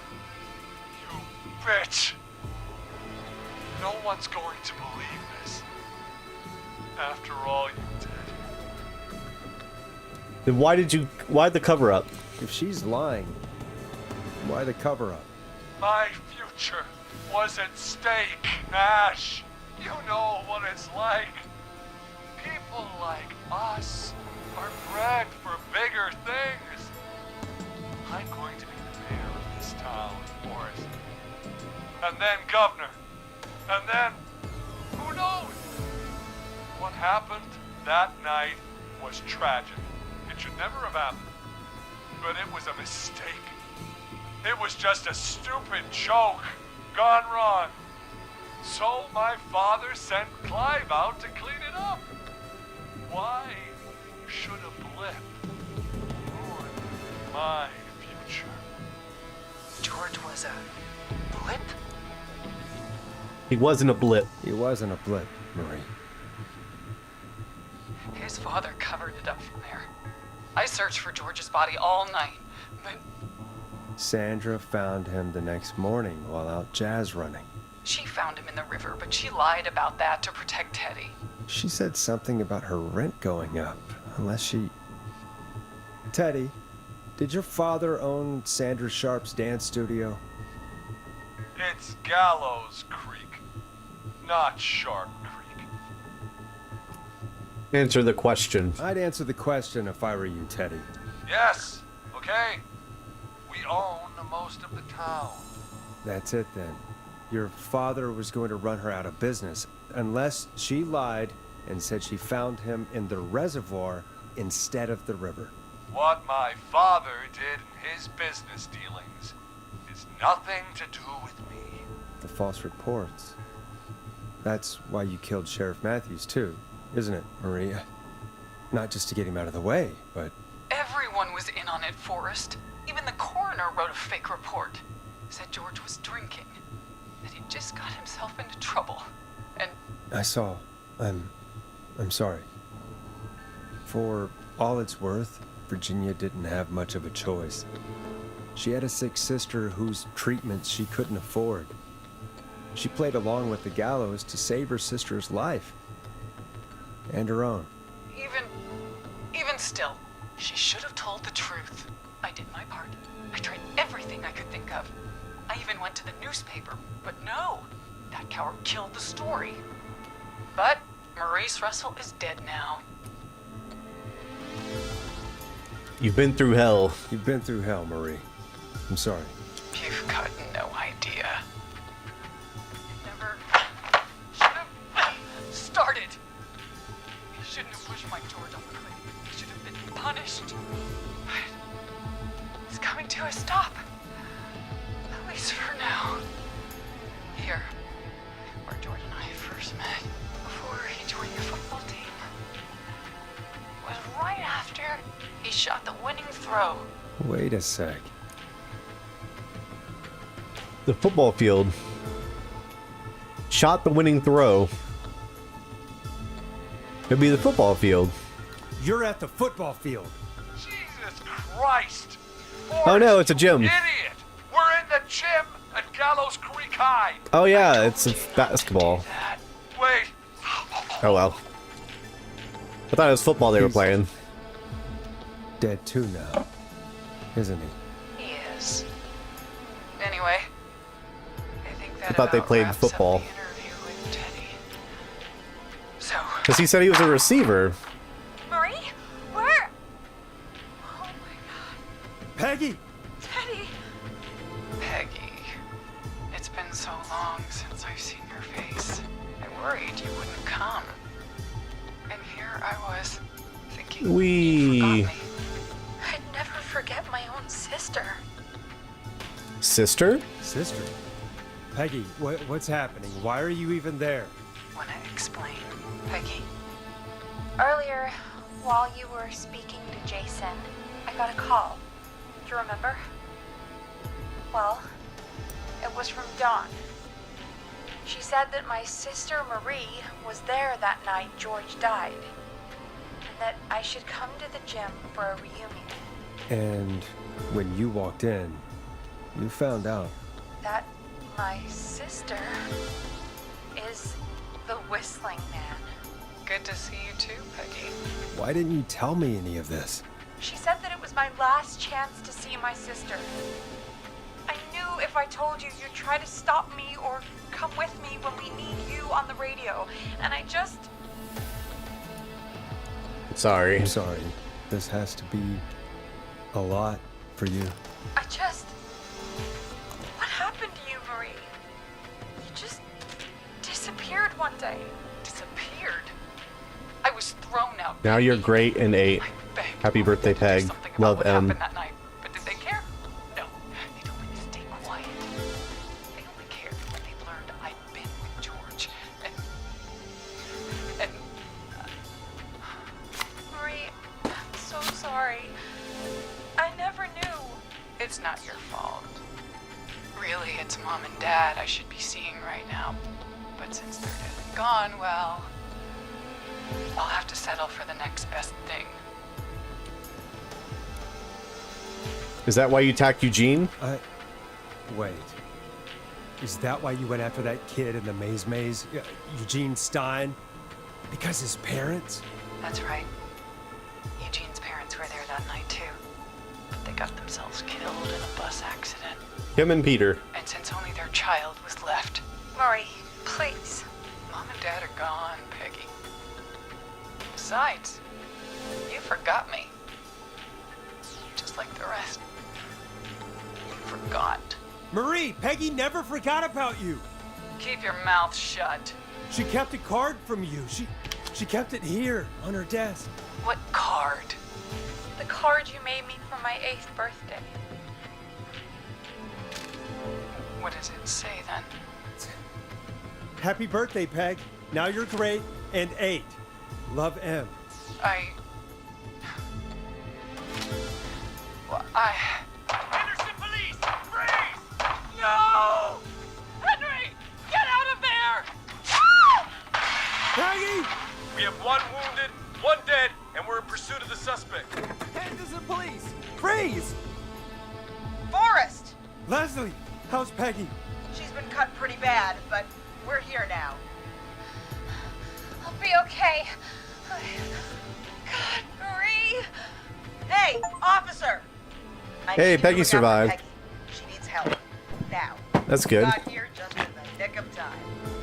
you bitch. No one's going to believe this. After all you did. Then why the cover up? If she's lying, why the cover-up? My future was at stake, Ash. You know what it's like. People like us are bred for bigger things. I'm going to be the mayor of this town, Forrest. And then governor. And then, who knows? What happened that night was tragic. It should never have happened. But it was a mistake. It was just a stupid joke gone wrong. So my father sent Clive out to clean it up. Why should a blip ruin my future? George was a blip? He wasn't a blip. He wasn't a blip, Marie. His father covered it up from there. I searched for George's body all night, but Sandra found him the next morning while out jazz running. she found him in the river, but she lied about that to protect Teddy. She said something about her rent going up, unless she... Teddy, did your father own Sandra Sharp's dance studio? It's Gallows Creek, not Sharp Creek. Answer the question. I'd answer the question if I were you, Teddy. Yes, okay. We own most of the town. That's it then. Your father was going to run her out of business, Unless she lied and said she found him in the reservoir instead of the river. What my father did in his business dealings is nothing to do with me. The false reports. That's why you killed Sheriff Matthews, too, isn't it, Maria? Not just to get him out of the way, but... Everyone was in on it, Forrest. Even the coroner wrote a fake report. Said George was drinking. That he just got himself into trouble. And... I saw. I'm sorry. For all it's worth, Virginia didn't have much of a choice. She had a sick sister whose treatments she couldn't afford. She played along with the gallows to save her sister's life. And her own. Even still, she should have told the truth. I did my part. I tried everything I could think of. I even went to the newspaper, but no, that coward killed the story. But Maurice Russell is dead now. You've been through hell. You've been through hell, Marie. I'm sorry. You've got no idea. Never should have started. You shouldn't have pushed my George off the cliff. He should have been punished. But it's coming to a stop. At least for now. Here, where George and I first met, before he joined the football team, was right after he shot the winning throw. Wait a sec. The football field. Shot the winning throw. It'd be the football field. You're at the football field. Jesus Christ! Oh no, it's a gym. Idiot! We're in the gym at Gallows Creek High. Oh yeah, it's a basketball. Wait. Oh well. I thought it was football they were playing. Dead too now, isn't he? He is. Anyway, I think that I thought they about played wraps football. up the interview with Teddy. So, Because he said he was a receiver. Marie? Where? Oh my god. Peggy! Teddy! Peggy, it's been so long since I've seen your face. I worried you wouldn't come. And here I was, thinking you forgot me. I'd never forget my own sister. Sister? Sister? Peggy, what's happening? Why are you even there? Wanna explain, Peggy? Earlier, while you were speaking to Jason, I got a call. Do you remember? Well, it was from Dawn. She said that my sister Marie was there that night George died, and that I should come to the gym for a reunion. And when you walked in, you found out. That my sister is the Whistling Man. Good to see you too, Peggy. Why didn't you tell me any of this? She said that it was my last chance to see my sister. I knew if I told you, you'd try to stop me or come with me when we need you on the radio. And I just... Sorry. I'm sorry. This has to be a lot for you. I just... What happened to you, Marie? You just disappeared one day. Disappeared. I was thrown out. Now you're great and 8. I begged Happy Mom birthday, to do Peg. something about Love what M. happened that night. But did they care? No. They told me to stay quiet. They only cared when they learned I'd been with George. And Marie, I'm so sorry. I never knew. it's not your fault. Really, it's Mom and Dad I should be seeing right now. But since they're dead and gone, well, I'll have to settle for the next best thing. Is that why you attacked Eugene? Wait. Is that why you went after that kid in the maze? Eugene Stein? Because his parents? That's right. Eugene's parents were there that night too. But they got themselves killed in a bus accident. Him and Peter. And since only their child was left, Marie, please. Mom and Dad are gone, Peggy. Besides, you forgot me. Just like the rest. You forgot. Marie, Peggy never forgot about you. Keep your mouth shut. She kept a card from you. She kept it here on her desk. What card? The card you made me for my 8th birthday. What does it say then? Happy birthday, Peg. Now you're great and 8. Love, M. Henderson police! Freeze! No! Henry! Get out of there! Peggy! We have 1 wounded, 1 dead, and we're in pursuit of the suspect. Henderson police! Freeze! Forrest! Leslie, how's Peggy? She's been cut pretty bad, but we're here now. I'll be okay. God, Marie. Hey, officer! I Hey, need you to Peggy look out for survived. Peggy. She needs help. Now. That's good. Got here just in the nick of time.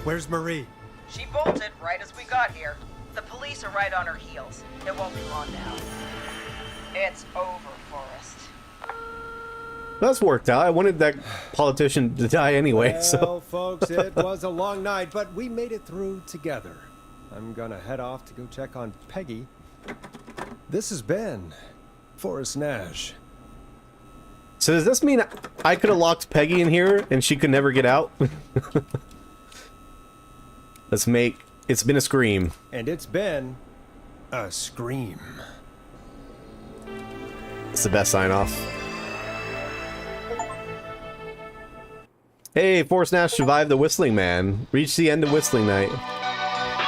Where's Marie? She bolted right as we got here. The police are right on her heels. It won't be long now. It's over, Forrest. That's worked out. I wanted that politician to die anyway, Well, so. folks, it was a long night, but we made it through together. I'm gonna head off to go check on Peggy. This has been Forrest Nash. So does this mean I could have locked Peggy in here and she could never get out? Let's make... It's been a scream. And it's been a scream. It's the best sign-off. Hey, Forrest Nash survived the Whistling Man. Reached the end of Whistling Night.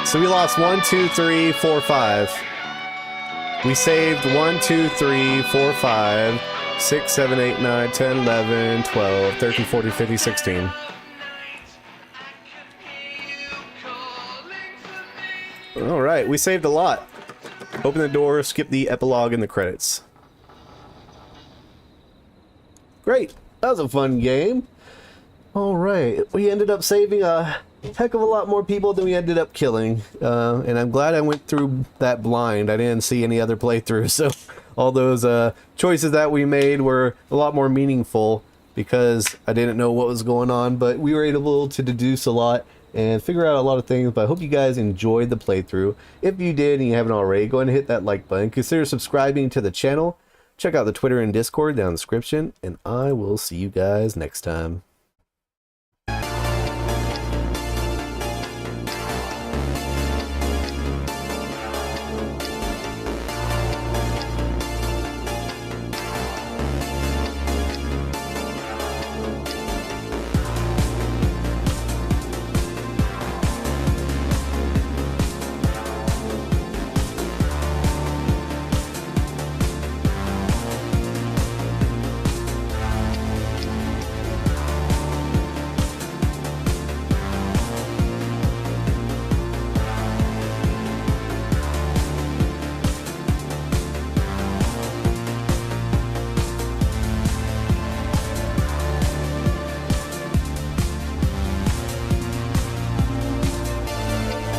So we lost 1, 2, 3, 4, 5. We saved 1, 2, 3, 4, 5, 6, 7, 8, 9, 10, 11, 12, 13, 14, 15, 16. Alright, we saved a lot. Open the door, skip the epilogue and the credits. Great. That was a fun game. Alright, we ended up saving a heck of a lot more people than we ended up killing. And I'm glad I went through that blind. I didn't see any other playthroughs, so all those choices that we made were a lot more meaningful because I didn't know what was going on, but we were able to deduce a lot and figure out a lot of things. But I hope you guys enjoyed the playthrough. If you did and you haven't already, go ahead and hit that like button. Consider subscribing to the channel. Check out the Twitter and Discord down in the description, and I will see you guys next time.